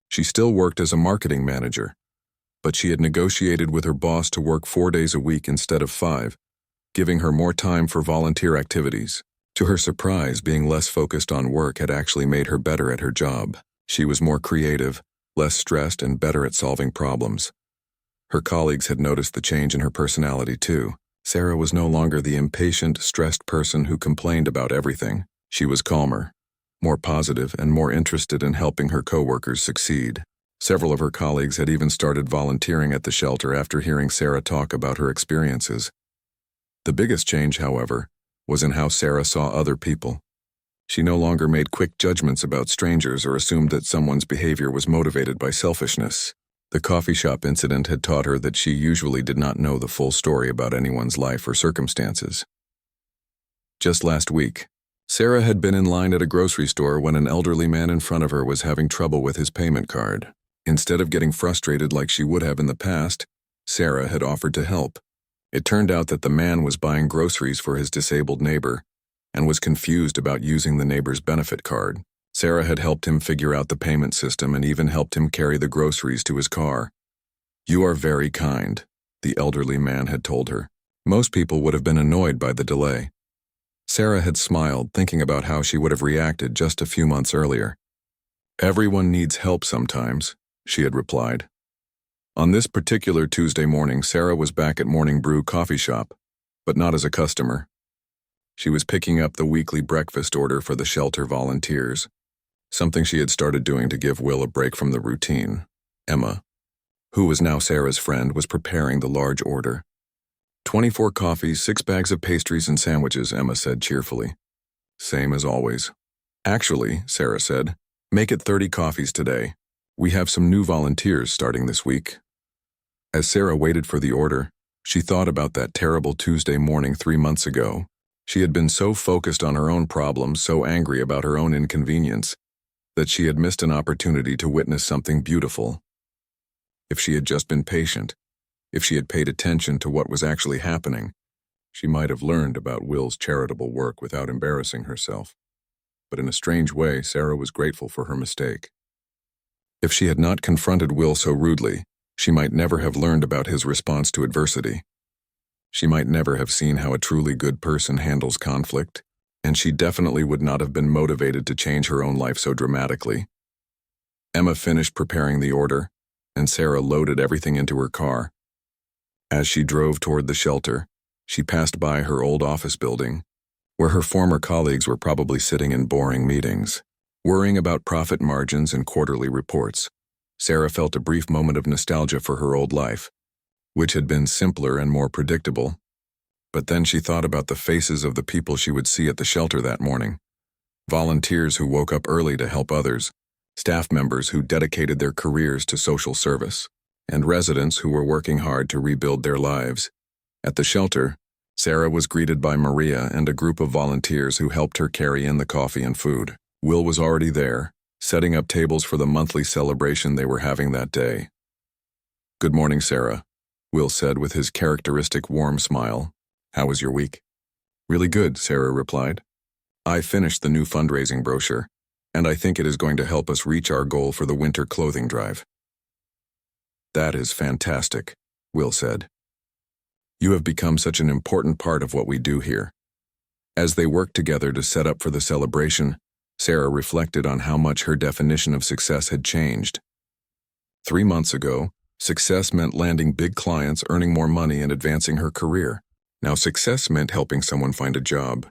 She still worked as a marketing manager, but she had negotiated with her boss to work 4 days a week instead of 5, giving her more time for volunteer activities. To her surprise, being less focused on work had actually made her better at her job. She was more creative, less stressed, and better at solving problems. Her colleagues had noticed the change in her personality too. Sarah was no longer the impatient, stressed person who complained about everything. She was calmer, more positive, and more interested in helping her coworkers succeed. Several of her colleagues had even started volunteering at the shelter after hearing Sarah talk about her experiences. The biggest change, however, was in how Sarah saw other people. She no longer made quick judgments about strangers or assumed that someone's behavior was motivated by selfishness. The coffee shop incident had taught her that she usually did not know the full story about anyone's life or circumstances. Just last week, Sarah had been in line at a grocery store when an elderly man in front of her was having trouble with his payment card. Instead of getting frustrated like she would have in the past, Sarah had offered to help. It turned out that the man was buying groceries for his disabled neighbor and was confused about using the neighbor's benefit card. Sarah had helped him figure out the payment system and even helped him carry the groceries to his car. "You are very kind," the elderly man had told her. Most people would have been annoyed by the delay. Sarah had smiled, thinking about how she would have reacted just a few months earlier. "Everyone needs help sometimes," she had replied. On this particular Tuesday morning, Sarah was back at Morning Brew coffee shop, but not as a customer. She was picking up the weekly breakfast order for the shelter volunteers, something she had started doing to give Will a break from the routine. Emma, who was now Sarah's friend, was preparing the large order. 24 coffees, 6 bags of pastries and sandwiches, Emma said cheerfully. "Same as always." "Actually," Sarah said, "make it 30 coffees today. We have some new volunteers starting this week." As Sarah waited for the order, she thought about that terrible Tuesday morning 3 months ago. She had been so focused on her own problems, so angry about her own inconvenience, that she had missed an opportunity to witness something beautiful. If she had just been patient, if she had paid attention to what was actually happening, she might have learned about Will's charitable work without embarrassing herself. But in a strange way, Sarah was grateful for her mistake. If she had not confronted Will so rudely, she might never have learned about his response to adversity. She might never have seen how a truly good person handles conflict, and she definitely would not have been motivated to change her own life so dramatically. Emma finished preparing the order, and Sarah loaded everything into her car. As she drove toward the shelter, she passed by her old office building, where her former colleagues were probably sitting in boring meetings, worrying about profit margins and quarterly reports. Sarah felt a brief moment of nostalgia for her old life, which had been simpler and more predictable. But then she thought about the faces of the people she would see at the shelter that morning. Volunteers who woke up early to help others, staff members who dedicated their careers to social service. and residents who were working hard to rebuild their lives. At the shelter, Sarah was greeted by Maria and a group of volunteers who helped her carry in the coffee and food. Will was already there, setting up tables for the monthly celebration they were having that day. "Good morning, Sarah," Will said with his characteristic warm smile. "How was your week?" "Really good," Sarah replied. "I finished the new fundraising brochure, and I think it is going to help us reach our goal for the winter clothing drive." "That is fantastic," Will said. "You have become such an important part of what we do here." As they worked together to set up for the celebration, Sarah reflected on how much her definition of success had changed. 3 months ago, success meant landing big clients, earning more money, and advancing her career. Now success meant helping someone find a job,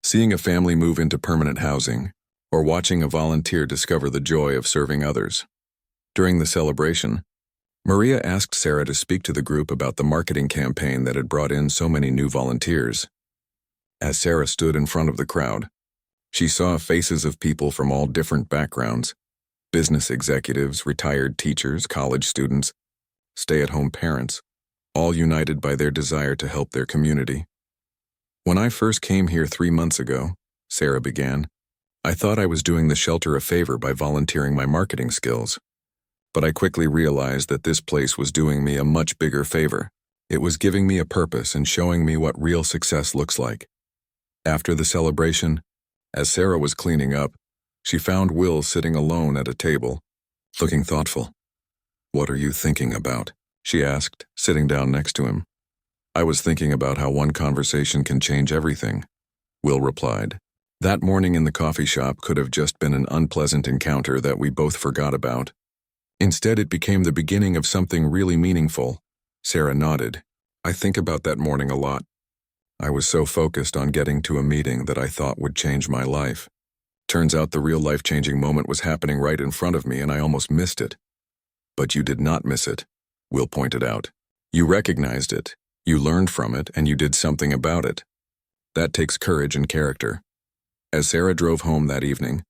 seeing a family move into permanent housing, or watching a volunteer discover the joy of serving others. During the celebration, Maria asked Sarah to speak to the group about the marketing campaign that had brought in so many new volunteers. As Sarah stood in front of the crowd, she saw faces of people from all different backgrounds: business executives, retired teachers, college students, stay-at-home parents, all united by their desire to help their community. "When I first came here 3 months ago," Sarah began, "I thought I was doing the shelter a favor by volunteering my marketing skills. But I quickly realized that this place was doing me a much bigger favor. It was giving me a purpose and showing me what real success looks like." After the celebration, as Sarah was cleaning up, she found Will sitting alone at a table, looking thoughtful. "What are you thinking about?" she asked, sitting down next to him. "I was thinking about how one conversation can change everything," Will replied. That morning in the coffee shop could have just been an unpleasant encounter that we both forgot about. Instead, it became the beginning of something really meaningful. Sarah nodded. "I think about that morning a lot. I was so focused on getting to a meeting that I thought would change my life. Turns out the real life-changing moment was happening right in front of me and I almost missed it." "But you did not miss it," Will pointed out. "You recognized it, you learned from it, and you did something about it. That takes courage and character." As Sarah drove home that evening,